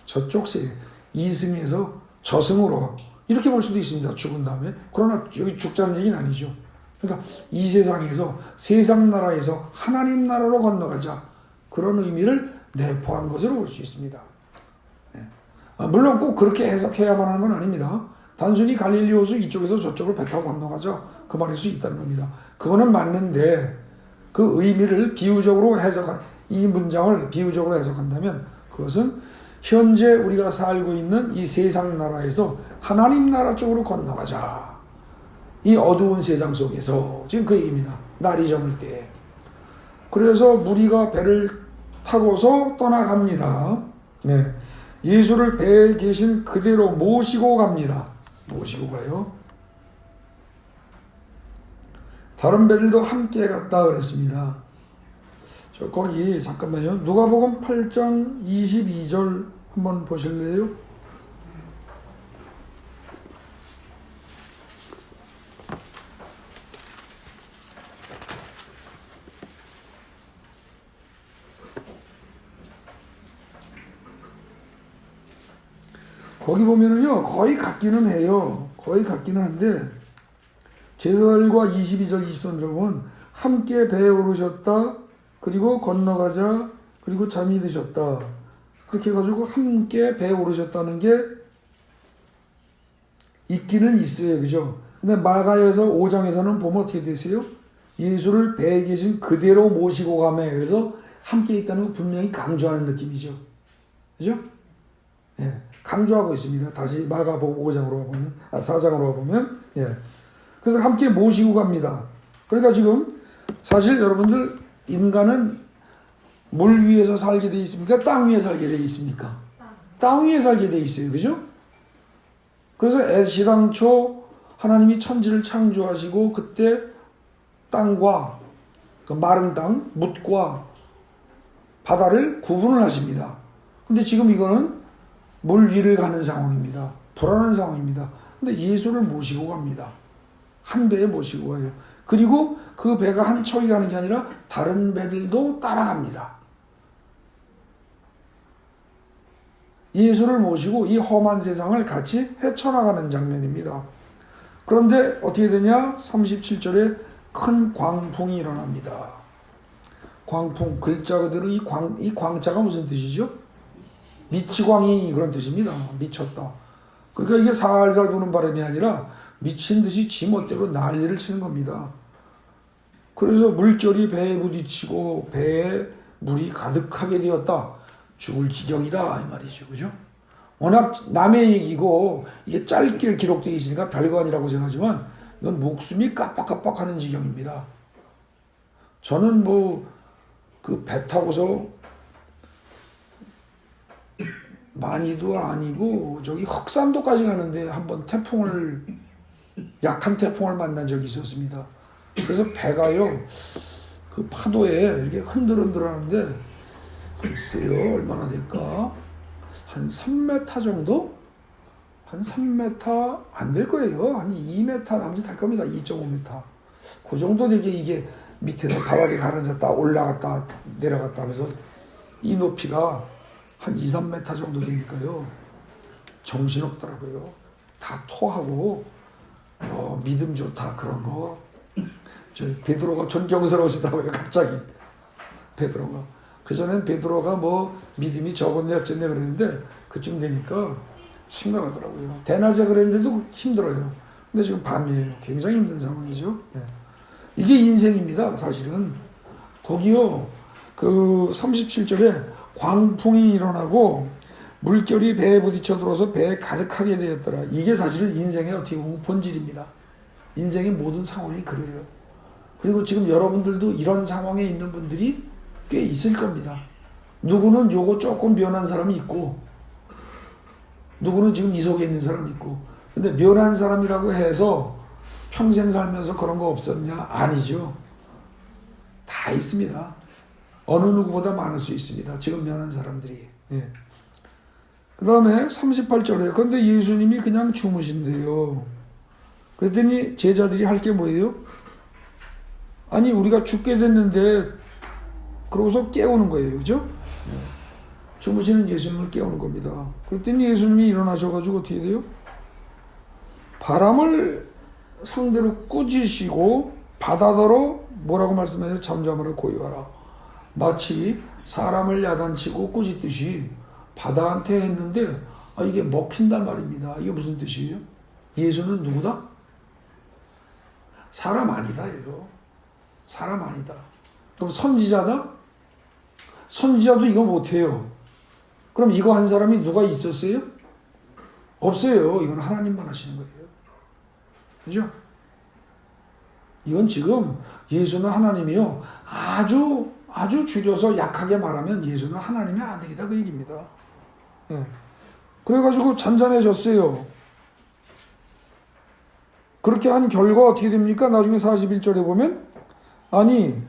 Speaker 1: 저쪽 세계 이승에서 저승으로 이렇게 볼 수도 있습니다. 죽은 다음에. 그러나 여기 죽자는 얘기는 아니죠. 그러니까 이 세상에서 세상 나라에서 하나님 나라로 건너가자. 그런 의미를 내포한 것으로 볼 수 있습니다. 물론 꼭 그렇게 해석해야만 하는 건 아닙니다. 단순히 갈릴리 호수 이쪽에서 저쪽을 배 타고 건너가자 그 말일 수 있다는 겁니다. 그거는 맞는데 그 의미를 비유적으로 해석한 이 문장을 비유적으로 해석한다면 그것은 현재 우리가 살고 있는 이 세상 나라에서 하나님 나라 쪽으로 건너가자. 이 어두운 세상 속에서 지금 그 얘기입니다. 날이 저물 때. 그래서 무리가 배를 타고서 떠나갑니다. 네. 예수를 배에 계신 그대로 모시고 갑니다. 모시고 가요. 다른 배들도 함께 갔다 그랬습니다. 저 거기 잠깐만요. 누가복음 8장 22절 한번 보실래요? 거기 보면은요, 거의 같기는 해요. 거의 같기는 한데, 제자들과 22절, 23절 보면, 함께 배에 오르셨다, 그리고 건너가자, 그리고 잠이 드셨다. 그렇게 해가지고, 함께 배에 오르셨다는 게 있기는 있어요. 그죠? 근데 마가에서 5장에서는 보면 어떻게 되세요? 예수를 배에 계신 그대로 모시고 가매. 그래서 함께 있다는 거 분명히 강조하는 느낌이죠. 그죠? 예. 강조하고 있습니다. 다시 마가복음 5장으로 보면, 4장으로 보면, 예. 그래서 함께 모시고 갑니다. 그러니까 지금 사실 여러분들 인간은 물 위에서 살게 돼 있습니까? 땅 위에 살게 돼 있습니까? 땅 위에 살게 돼 있어요. 그죠? 그래서 애시당초 하나님이 천지를 창조하시고 그때 땅과 그 마른 땅, 묻과 바다를 구분을 하십니다. 근데 지금 이거는 물 위를 가는 상황입니다. 불안한 상황입니다. 근데 예수를 모시고 갑니다. 한 배에 모시고 가요. 그리고 그 배가 한 척이 가는 게 아니라 다른 배들도 따라갑니다. 예수를 모시고 이 험한 세상을 같이 헤쳐나가는 장면입니다. 그런데 어떻게 되냐? 37절에 큰 광풍이 일어납니다. 광풍, 글자 그대로 이 광자가 무슨 뜻이죠? 미치광이 그런 뜻입니다. 미쳤다. 그러니까 이게 살살 부는 바람이 아니라 미친 듯이 지멋대로 난리를 치는 겁니다. 그래서 물결이 배에 부딪히고 배에 물이 가득하게 되었다. 죽을 지경이다 이 말이죠. 그죠? 워낙 남의 얘기고 이게 짧게 기록되어 있으니까 별거 아니라고 생각하지만 이건 목숨이 깜빡깜빡하는 지경입니다. 저는 그 배 타고서 많이도 아니고 저기 흑산도까지 가는데 한번 약한 태풍을 만난 적이 있었습니다. 그래서 배가요 그 파도에 이렇게 흔들흔들하는데 글쎄요 얼마나 될까? 한 3m 정도? 한 3m 안 될 거예요. 한 2m 남짓 할 겁니다. 2.5m. 그 정도 되게 이게 밑에서 바닥에 가라앉았다 올라갔다 내려갔다 하면서 이 높이가 한 2, 3m 정도 되니까요. 정신없더라고요. 다 토하고 믿음 좋다 그런 거. 저 베드로가 존경스러우시다고요. 갑자기 베드로가. 그전엔 베드로가 믿음이 적었네 어쨌네 그랬는데 그쯤 되니까 심각하더라고요. 대낮에 그랬는데도 힘들어요. 근데 지금 밤이에요. 굉장히 힘든 상황이죠. 네. 이게 인생입니다. 사실은. 거기요. 그 37절에 광풍이 일어나고 물결이 배에 부딪혀 들어서 배에 가득하게 되었더라. 이게 사실은 인생의 어떻게 보면 본질입니다. 인생의 모든 상황이 그래요. 그리고 지금 여러분들도 이런 상황에 있는 분들이 꽤 있을 겁니다. 누구는 요거 조금 면한 사람이 있고 누구는 지금 이 속에 있는 사람이 있고 근데 면한 사람이라고 해서 평생 살면서 그런 거 없었냐? 아니죠. 다 있습니다. 어느 누구보다 많을 수 있습니다. 지금 면한 사람들이. 예. 그 다음에 38절에 그런데 예수님이 그냥 주무신대요. 그랬더니 제자들이 할 게 뭐예요? 아니 우리가 죽게 됐는데 그러고서 깨우는 거예요. 그죠? 예. 주무시는 예수님을 깨우는 겁니다. 그랬더니 예수님이 일어나셔가지고 어떻게 돼요? 바람을 상대로 꾸짖으시고 바다더러 뭐라고 말씀하세요? 잠잠하라 고요하라. 마치 사람을 야단치고 꾸짖듯이 바다한테 했는데 이게 먹힌단 말입니다. 이게 무슨 뜻이에요? 예수는 누구다? 사람 아니다. 이거. 사람 아니다. 그럼 선지자다? 선지자도 이거 못해요. 그럼 이거 한 사람이 누가 있었어요? 없어요. 이건 하나님만 하시는 거예요. 그죠? 이건 지금 예수는 하나님이요. 아주 줄여서 약하게 말하면 예수는 하나님의 아들이다. 그 얘기입니다. 네. 그래가지고 잔잔해졌어요. 그렇게 한 결과 어떻게 됩니까? 나중에 41절에 보면 아니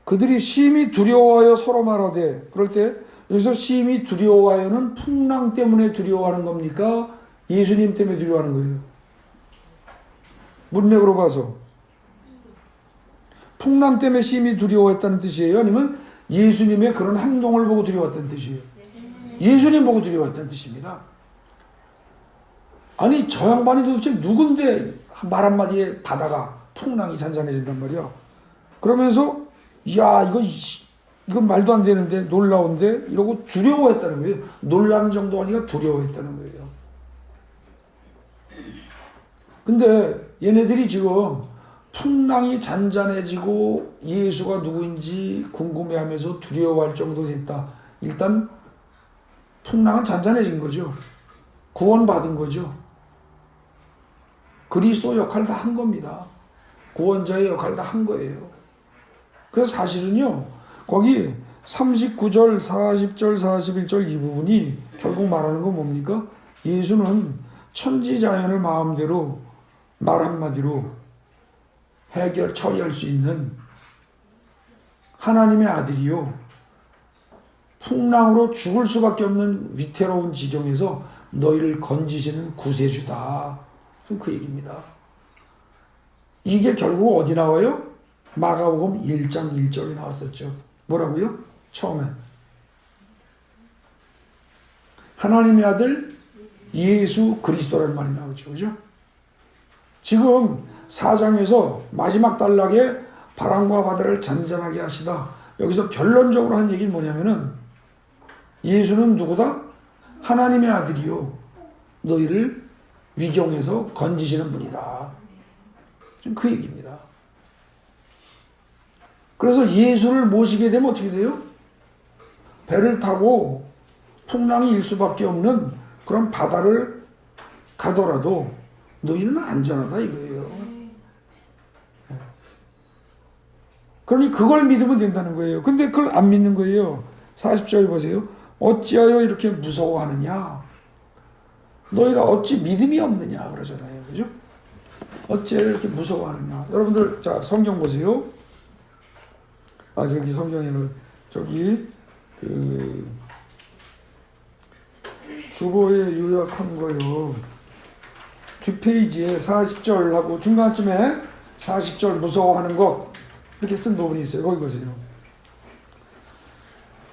Speaker 1: 그들이 심히 두려워하여 서로 말하되 그럴 때 여기서 심히 두려워하여는 풍랑 때문에 두려워하는 겁니까? 예수님 때문에 두려워하는 거예요. 문맥으로 봐서 풍랑 때문에 심히 두려워했다는 뜻이에요? 아니면 예수님의 그런 행동을 보고 두려웠다는 뜻이에요? 예수님 보고 두려워했다는 뜻입니다. 아니 저 양반이 도대체 누군데 말 한마디에 바다가 풍랑이 잔잔해진단 말이야. 그러면서 야 이건 말도 안 되는데 놀라운데 이러고 두려워했다는 거예요. 놀라는 정도 아니라 두려워했다는 거예요. 근데 얘네들이 지금 풍랑이 잔잔해지고 예수가 누구인지 궁금해하면서 두려워할 정도 됐다. 일단 풍랑은 잔잔해진 거죠. 구원받은 거죠. 그리스도 역할 다 한 겁니다. 구원자의 역할 다 한 거예요. 그래서 사실은요, 거기 39절, 40절, 41절 이 부분이 결국 말하는 건 뭡니까? 예수는 천지자연을 마음대로 말 한마디로 처리할 수 있는 하나님의 아들이요. 풍랑으로 죽을 수밖에 없는 위태로운 지경에서 너희를 건지시는 구세주다. 그 얘기입니다. 이게 결국 어디 나와요? 마가복음 1장 1절에 나왔었죠. 뭐라고요? 처음에 하나님의 아들 예수 그리스도라는 말이 나오죠. 그죠? 지금 4장에서 마지막 단락에 바람과 바다를 잔잔하게 하시다. 여기서 결론적으로 한 얘기는 뭐냐면은 예수는 누구다? 하나님의 아들이요. 너희를 위경에서 건지시는 분이다. 지금 그 얘기입니다. 그래서 예수를 모시게 되면 어떻게 돼요? 배를 타고 풍랑이 일 수밖에 없는 그런 바다를 가더라도 너희는 안전하다 이거예요. 그러니 그걸 믿으면 된다는 거예요. 근데 그걸 안 믿는 거예요. 40절 보세요. 어찌하여 이렇게 무서워하느냐? 너희가 어찌 믿음이 없느냐 그러잖아요. 그죠? 어찌하여 이렇게 무서워하느냐? 여러분들 자 성경 보세요. 저기 성경에는 저기 그 주보에 요약한 거요. 뒷페이지에 40절하고 중간쯤에 40절 무서워하는 것 이렇게 쓴 부분이 있어요. 거기 보세요.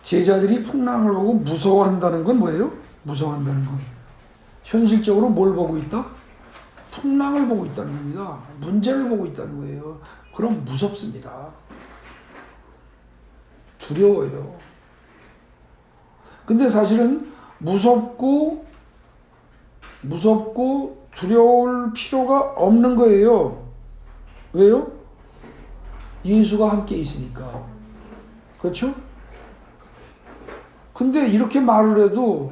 Speaker 1: 제자들이 풍랑을 보고 무서워한다는 건 뭐예요? 무서워한다는 건 현실적으로 뭘 보고 있다? 풍랑을 보고 있다는 겁니다. 문제를 보고 있다는 거예요. 그럼 무섭습니다. 두려워요. 근데 사실은 무섭고 두려울 필요가 없는 거예요. 왜요? 예수가 함께 있으니까. 그렇죠? 근데 이렇게 말을 해도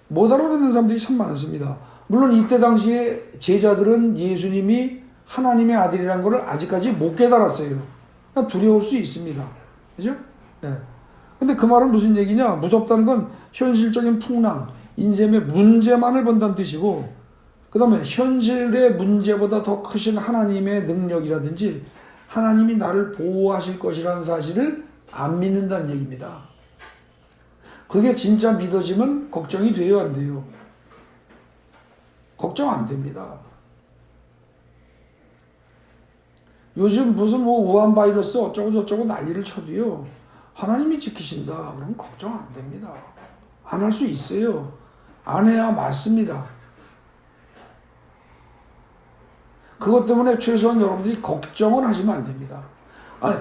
Speaker 1: 못 알아듣는 사람들이 참 많습니다. 물론 이때 당시에 제자들은 예수님이 하나님의 아들이라는 것을 아직까지 못 깨달았어요. 두려울 수 있습니다. 그죠? 네. 근데 그 말은 무슨 얘기냐? 무섭다는 건 현실적인 풍랑, 인생의 문제만을 본다는 뜻이고, 그 다음에 현실의 문제보다 더 크신 하나님의 능력이라든지 하나님이 나를 보호하실 것이라는 사실을 안 믿는다는 얘기입니다. 그게 진짜 믿어지면 걱정이 돼요, 안 돼요? 걱정 안 됩니다. 요즘 무슨 우한 바이러스 어쩌고 저쩌고 난리를 쳐도요, 하나님이 지키신다 그러면 걱정 안 됩니다. 안 할 수 있어요. 안 해야 맞습니다. 그것 때문에 최소한 여러분들이 걱정은 하시면 안 됩니다.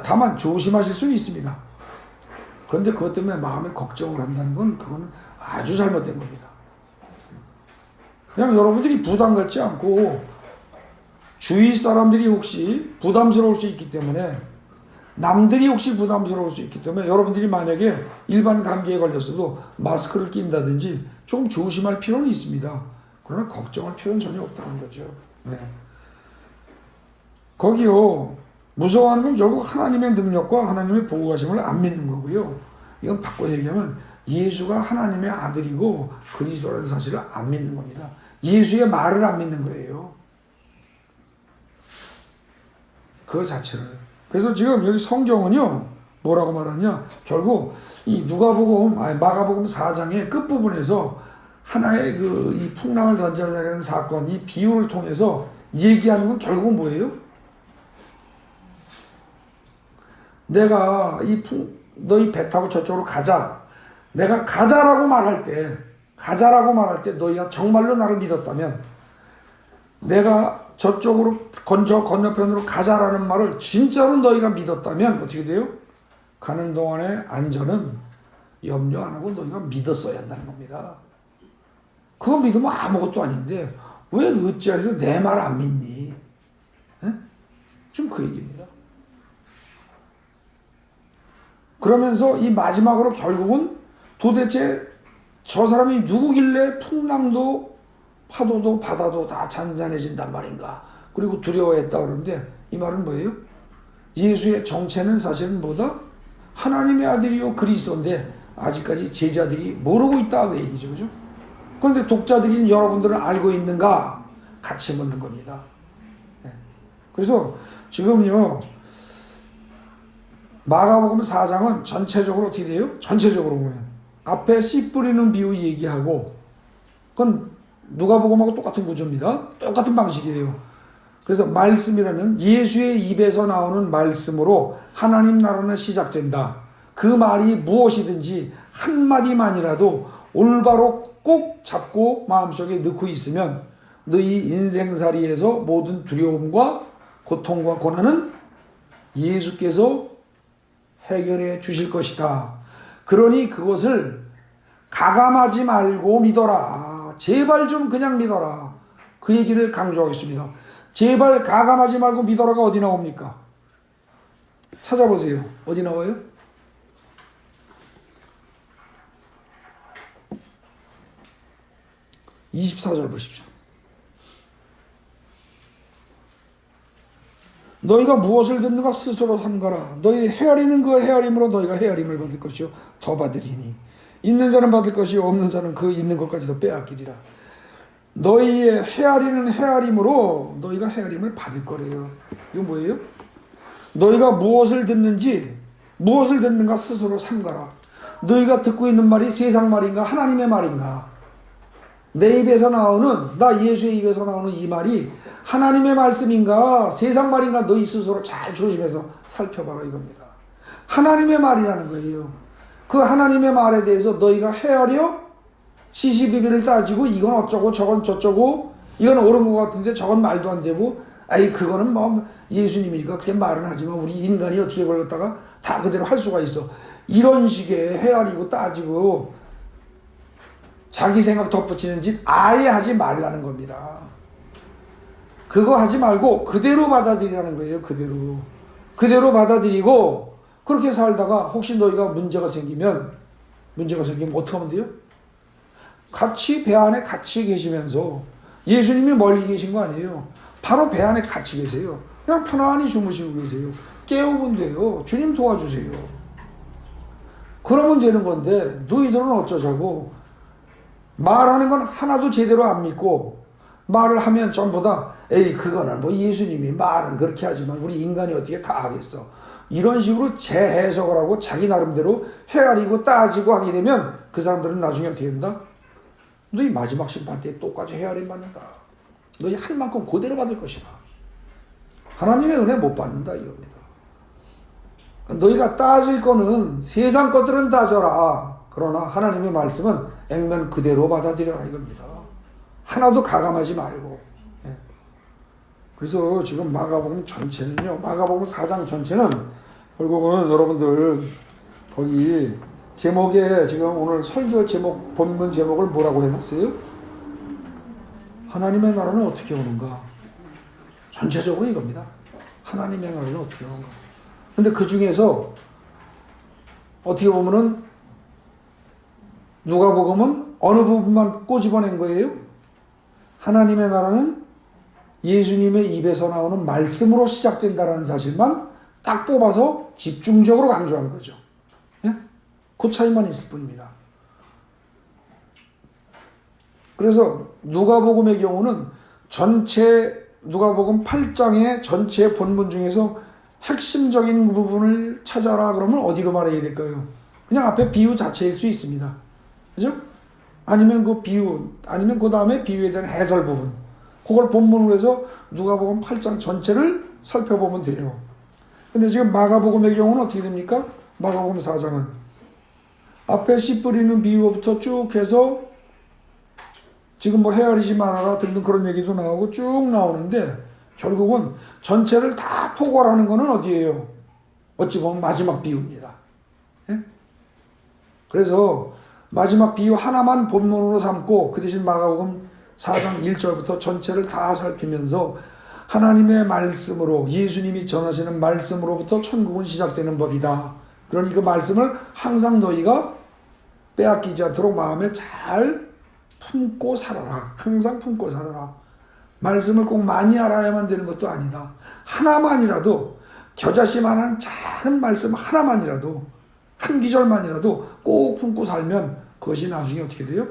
Speaker 1: 다만 조심하실 수는 있습니다. 그런데 그것 때문에 마음에 걱정을 한다는 건 그건 아주 잘못된 겁니다. 그냥 여러분들이 부담 갖지 않고 주위 사람들이 혹시 부담스러울 수 있기 때문에 남들이 혹시 부담스러울 수 있기 때문에 여러분들이 만약에 일반 감기에 걸렸어도 마스크를 낀다든지 조금 조심할 필요는 있습니다. 그러나 걱정할 필요는 전혀 없다는 거죠. 네. 거기요 무서워하는 건 결국 하나님의 능력과 하나님의 보호하심을 안 믿는 거고요. 이건 바꿔 얘기하면 예수가 하나님의 아들이고 그리스도라는 사실을 안 믿는 겁니다. 예수의 말을 안 믿는 거예요. 그 자체를. 그래서 지금 여기 성경은요 뭐라고 말하냐, 결국 이 마가복음 4장의 끝부분에서 하나의 이 풍랑을 던져내는 사건, 이 비유를 통해서 얘기하는 건 결국은 뭐예요? 내가 너희 배 타고 저쪽으로 가자. 내가 가자라고 말할 때 너희가 정말로 나를 믿었다면, 내가 저쪽으로 건너편으로 가자라는 말을 진짜로 너희가 믿었다면 어떻게 돼요? 가는 동안의 안전은 염려 안 하고 너희가 믿었어야 한다는 겁니다. 그거 믿으면 아무것도 아닌데 왜 어찌해서 내 말 안 믿니? 좀 그 얘기입니다. 그러면서 이 마지막으로 결국은 도대체 저 사람이 누구길래 풍랑도 파도도 바다도 다 잔잔해진단 말인가, 그리고 두려워했다 그러는데 이 말은 뭐예요? 예수의 정체는 사실은 뭐다? 하나님의 아들이요 그리스도인데 아직까지 제자들이 모르고 있다 그 얘기죠. 그죠? 그런데 독자들인 여러분들은 알고 있는가? 같이 묻는 겁니다. 그래서 지금요 마가복음 4장은 전체적으로 어떻게 돼요? 전체적으로 보면 앞에 씨 뿌리는 비유 얘기하고, 그건 누가복음하고 똑같은 구조입니다. 똑같은 방식이에요. 그래서 말씀이라는 예수의 입에서 나오는 말씀으로 하나님 나라는 시작된다. 그 말이 무엇이든지 한마디만이라도 올바로 꼭 잡고 마음속에 넣고 있으면 너희 인생살이에서 모든 두려움과 고통과 고난은 예수께서 해결해 주실 것이다. 그러니 그것을 가감하지 말고 믿어라. 제발 좀 그냥 믿어라. 그 얘기를 강조하겠습니다. 제발 가감하지 말고 믿어라가 어디 나옵니까? 찾아보세요. 어디 나와요? (24절) 보십시오. 너희가 무엇을 듣는가 스스로 삼가라. 너희 헤아리는 그 헤아림으로 너희가 헤아림을 받을 것이요 더 받으리니 있는 자는 받을 것이요 없는 자는 그 있는 것까지도 빼앗기리라. 너희의 헤아리는 헤아림으로 너희가 헤아림을 받을 거래요. 이거 뭐예요? 너희가 무엇을 듣는가 스스로 삼가라. 너희가 듣고 있는 말이 세상 말인가 하나님의 말인가? 내 입에서 나오는, 나 예수의 입에서 나오는 이 말이 하나님의 말씀인가 세상 말인가 너희 스스로 잘 조심해서 살펴봐라 이겁니다. 하나님의 말이라는 거예요. 그 하나님의 말에 대해서 너희가 헤아려 시시비비를 따지고 이건 어쩌고 저건 저쩌고 이건 옳은 것 같은데 저건 말도 안 되고, 아이 그거는 뭐 예수님이니까 그렇게 말은 하지만 우리 인간이 어떻게 걸렸다가 다 그대로 할 수가 있어. 이런 식의 헤아리고 따지고 자기 생각 덧붙이는 짓 아예 하지 말라는 겁니다. 그거 하지 말고 그대로 받아들이라는 거예요. 그대로 받아들이고 그렇게 살다가 혹시 너희가 문제가 생기면 어떻게 하면 돼요? 같이 배 안에 같이 계시면서, 예수님이 멀리 계신 거 아니에요. 바로 배 안에 같이 계세요. 그냥 편안히 주무시고 계세요. 깨우면 돼요. 주님 도와주세요. 그러면 되는 건데 너희들은 어쩌자고. 말하는 건 하나도 제대로 안 믿고 말을 하면 전부 다 에이 그거는 뭐 예수님이 말은 그렇게 하지만 우리 인간이 어떻게 다 하겠어. 이런 식으로 재해석을 하고 자기 나름대로 헤아리고 따지고 하게 되면 그 사람들은 나중에 어떻게 된다? 너희 마지막 심판 때 똑같이 헤아림 받는다. 너희 할 만큼 그대로 받을 것이다. 하나님의 은혜 못 받는다 이겁니다. 너희가 따질 거는 세상 것들은 따져라. 그러나 하나님의 말씀은 액면 그대로 받아들여라 이겁니다. 하나도 가감하지 말고. 그래서 지금 마가복음 전체는요, 마가복음 4장 전체는 결국은 여러분들 거기 제목에 지금 오늘 설교 제목, 본문 제목을 뭐라고 해놨어요? 하나님의 나라는 어떻게 오는가? 전체적으로 이겁니다. 하나님의 나라는 어떻게 오는가? 근데 그 중에서 어떻게 보면은 누가복음은 어느 부분만 꼬집어낸 거예요? 하나님의 나라는 예수님의 입에서 나오는 말씀으로 시작된다는 사실만 딱 뽑아서 집중적으로 강조한 거죠. 예? 그 차이만 있을 뿐입니다. 그래서 누가복음의 경우는 누가복음 8장의 전체 본문 중에서 핵심적인 부분을 찾아라 그러면 어디로 말해야 될까요? 그냥 앞에 비유 자체일 수 있습니다. 그죠? 아니면 아니면 그 다음에 비유에 대한 해설 부분. 그걸 본문으로 해서 누가복음 8장 전체를 살펴보면 돼요. 근데 지금 마가복음의 경우는 어떻게 됩니까? 마가복음 4장은 앞에 씨 뿌리는 비유부터 쭉 해서 지금 뭐 헤아리지 말아라 등등 그런 얘기도 나오고 쭉 나오는데 결국은 전체를 다 포괄하는 거는 어디예요? 어찌 보면 마지막 비유입니다. 예? 그래서 마지막 비유 하나만 본문으로 삼고 그 대신 마가복음 4장 1절부터 전체를 다 살피면서 하나님의 말씀으로 예수님이 전하시는 말씀으로부터 천국은 시작되는 법이다. 그러니 그 말씀을 항상 너희가 빼앗기지 않도록 마음에 잘 품고 살아라. 항상 품고 살아라. 말씀을 꼭 많이 알아야만 되는 것도 아니다. 하나만이라도 겨자씨만한 작은 말씀 하나만이라도 한 기절만이라도 꼭 품고 살면 그것이 나중에 어떻게 돼요?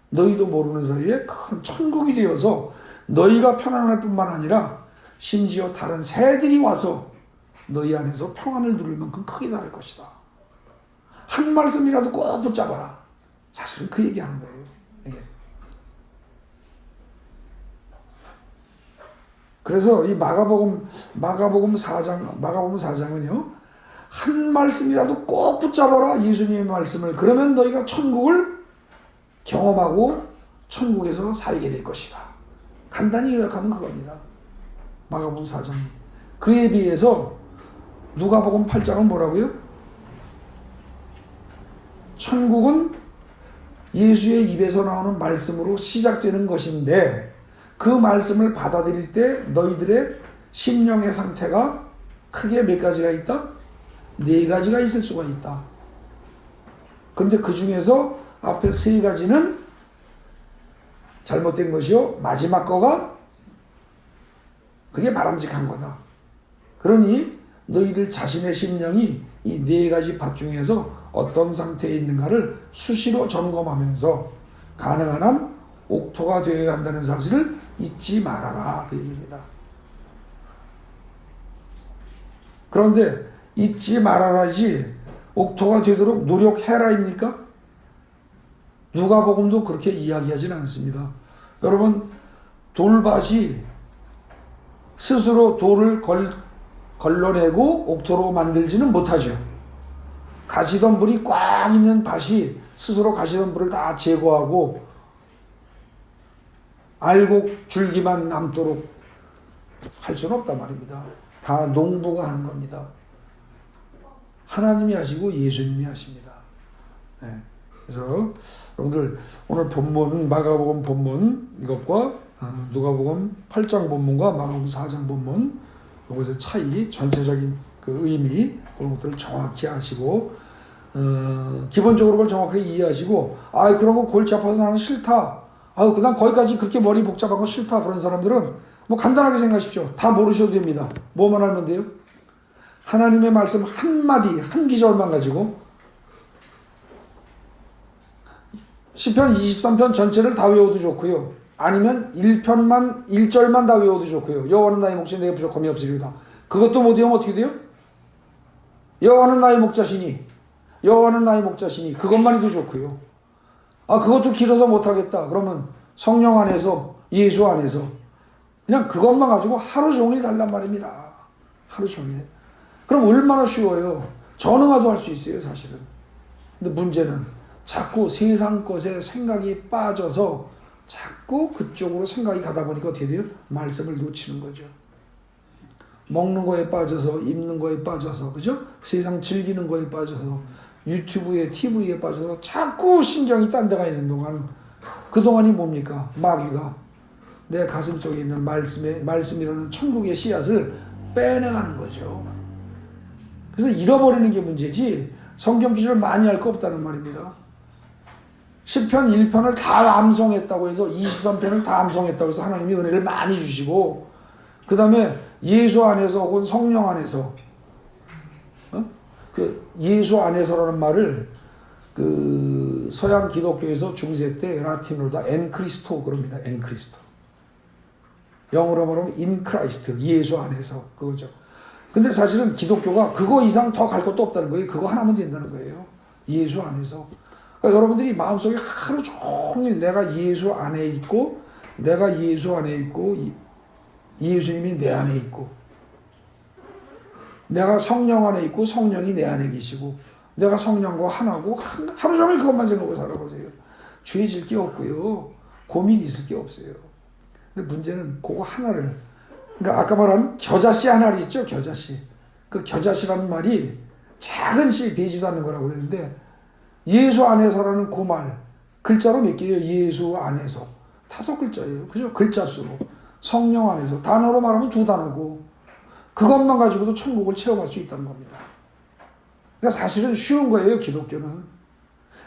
Speaker 1: 너희도 모르는 사이에 큰 천국이 되어서 너희가 편안할 뿐만 아니라 심지어 다른 새들이 와서 너희 안에서 평안을 누릴 만큼 크게 살 것이다. 한 말씀이라도 꼭 붙잡아라. 사실은 그 얘기하는 거예요. 이게. 그래서 이 마가복음 4장은요. 한 말씀이라도 꼭 붙잡아라. 예수님의 말씀을. 그러면 너희가 천국을 경험하고 천국에서 살게 될 것이다. 간단히 요약하면 그겁니다. 마가복음 4장이. 그에 비해서 누가복음 8장은 뭐라고요? 천국은 예수의 입에서 나오는 말씀으로 시작되는 것인데 그 말씀을 받아들일 때 너희들의 심령의 상태가 크게 몇 가지가 있다? 4가지가 있을 수가 있다. 그런데 그 중에서 앞에 3가지는 잘못된 것이요. 마지막 거가 그게 바람직한 거다. 그러니 너희들 자신의 심령이 이 4가지 밭 중에서 어떤 상태에 있는가를 수시로 점검하면서 가능한 한 옥토가 되어야 한다는 사실을 잊지 말아라. 그 얘기입니다. 그런데 잊지 말아라지 옥토가 되도록 노력해라입니까? 누가복음도 그렇게 이야기하지는 않습니다. 여러분 돌밭이 스스로 돌을 걸러내고 옥토로 만들지는 못하죠. 가시덤불이 꽉 있는 밭이 스스로 가시덤불을 다 제거하고 알곡 줄기만 남도록 할 수는 없단 말입니다. 다 농부가 하는 겁니다. 하나님이 하시고 예수님이 하십니다. 네. 그래서 여러분들 오늘 본문 마가복음 본문 이것과 누가복음 8장 본문과 마가복음 4장 본문 이것의 차이, 전체적인 그 의미 그런 것들을 정확히 아시고 기본적으로 그걸 정확하게 이해하시고 그런 거 골치 아파서 나는 싫다. 그다음 거기까지 그렇게 머리 복잡한 거 싫다. 그런 사람들은 뭐 간단하게 생각하십시오. 다 모르셔도 됩니다. 뭐만 알면 돼요? 하나님의 말씀 한마디, 한 기절만 가지고 시편 23편 전체를 다 외워도 좋고요. 아니면 1절만 다 외워도 좋고요. 여호와는 나의 목자 내게 부족함이 없으리로다. 그것도 못 외우면 어떻게 돼요? 여호와는 나의 목자시니 그것만 해도 좋고요. 그것도 길어서 못하겠다. 그러면 성령 안에서 예수 안에서 그냥 그것만 가지고 하루 종일 살란 말입니다. 하루 종일. 그럼 얼마나 쉬워요. 전응화도 할 수 있어요 사실은. 근데 문제는 자꾸 세상 것에 생각이 빠져서 자꾸 그쪽으로 생각이 가다 보니까 어떻게 돼요? 말씀을 놓치는 거죠. 먹는 거에 빠져서, 입는 거에 빠져서, 그죠? 세상 즐기는 거에 빠져서, 유튜브에, TV에 빠져서 자꾸 신경이 딴 데 가 있는 동안 그동안이 뭡니까? 마귀가 내 가슴 속에 있는 말씀이라는 천국의 씨앗을 빼내가는 거죠. 그래서 잃어버리는 게 문제지 성경 기준을 많이 할 거 없다는 말입니다. 10편 1편을 다 암송했다고 해서 23편을 다 암송했다고 해서 하나님이 은혜를 많이 주시고 그 다음에 예수 안에서 혹은 성령 안에서 그 예수 안에서라는 말을 그 서양 기독교에서 중세 때 라틴어로다 엔크리스토 그럽니다. 엔크리스토. 영어로 말하면 in Christ, 예수 안에서 그거죠. 근데 사실은 기독교가 그거 이상 더 갈 것도 없다는 거예요. 그거 하나면 된다는 거예요. 예수 안에서. 그러니까 여러분들이 마음속에 하루 종일 내가 예수 안에 있고 내가 예수 안에 있고 예수님이 내 안에 있고 내가 성령 안에 있고 성령이 내 안에 계시고 내가 성령과 하나고 하루 종일 그것만 생각하고 살아보세요. 죄질 게 없고요. 고민 있을 게 없어요. 근데 문제는 그거 하나를 그러니까 아까 말한 겨자씨 하나를 있죠. 겨자씨. 그 겨자씨라는 말이 작은 씨 베지도 않는 거라고 그랬는데 예수 안에서라는 그 말 글자로 몇 개예요? 예수 안에서 5글자예요. 그죠? 글자 수로 성령 안에서 단어로 말하면 2단어고 그것만 가지고도 천국을 체험할 수 있다는 겁니다. 그러니까 사실은 쉬운 거예요. 기독교는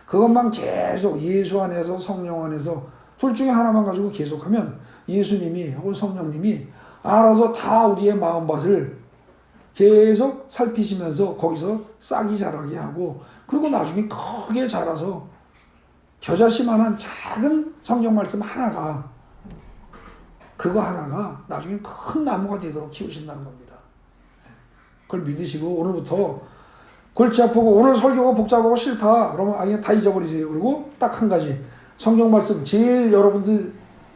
Speaker 1: 그것만 계속 예수 안에서 성령 안에서 둘 중에 하나만 가지고 계속하면 예수님이 혹은 성령님이 알아서 다 우리의 마음밭을 계속 살피시면서 거기서 싹이 자라게 하고 그리고 나중에 크게 자라서 겨자씨만한 작은 성경 말씀 하나가 그거 하나가 나중에 큰 나무가 되도록 키우신다는 겁니다. 그걸 믿으시고 오늘부터 골치 아프고 오늘 설교가 복잡하고 싫다 그러면 그냥 다 잊어버리세요. 그리고 딱 한 가지 성경 말씀 제일 여러분들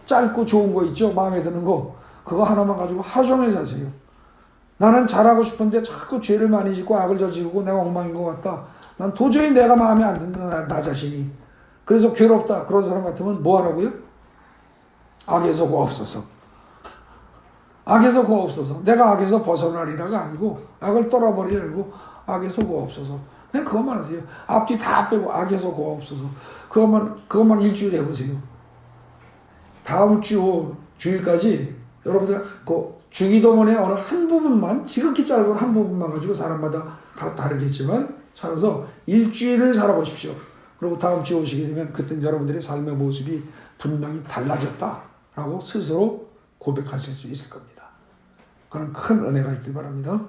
Speaker 1: 짧고 좋은 거 있죠? 마음에 드는 거 그거 하나만 가지고 하루 종일 사세요. 나는 잘하고 싶은데 자꾸 죄를 많이 짓고 악을 저지르고 내가 엉망인 것 같다. 난 도저히 내가 마음에 안 든다. 나 자신이. 그래서 괴롭다. 그런 사람 같으면 뭐 하라고요? 악에서 구하옵소서. 악에서 구하옵소서. 내가 악에서 벗어나리라가 아니고 악을 떠나버리라고 악에서 구하옵소서. 그냥 그것만 하세요. 앞뒤 다 빼고 악에서 구하옵소서. 그것만 일주일 해보세요. 다음 주일까지 여러분들 그 주기도문의 어느 한 부분만 지극히 짧은 한 부분만 가지고 사람마다 다 다르겠지만 살아서 일주일을 살아보십시오. 그리고 다음 주에 오시게 되면 그때 여러분들의 삶의 모습이 분명히 달라졌다라고 스스로 고백하실 수 있을 겁니다. 그런 큰 은혜가 있길 바랍니다.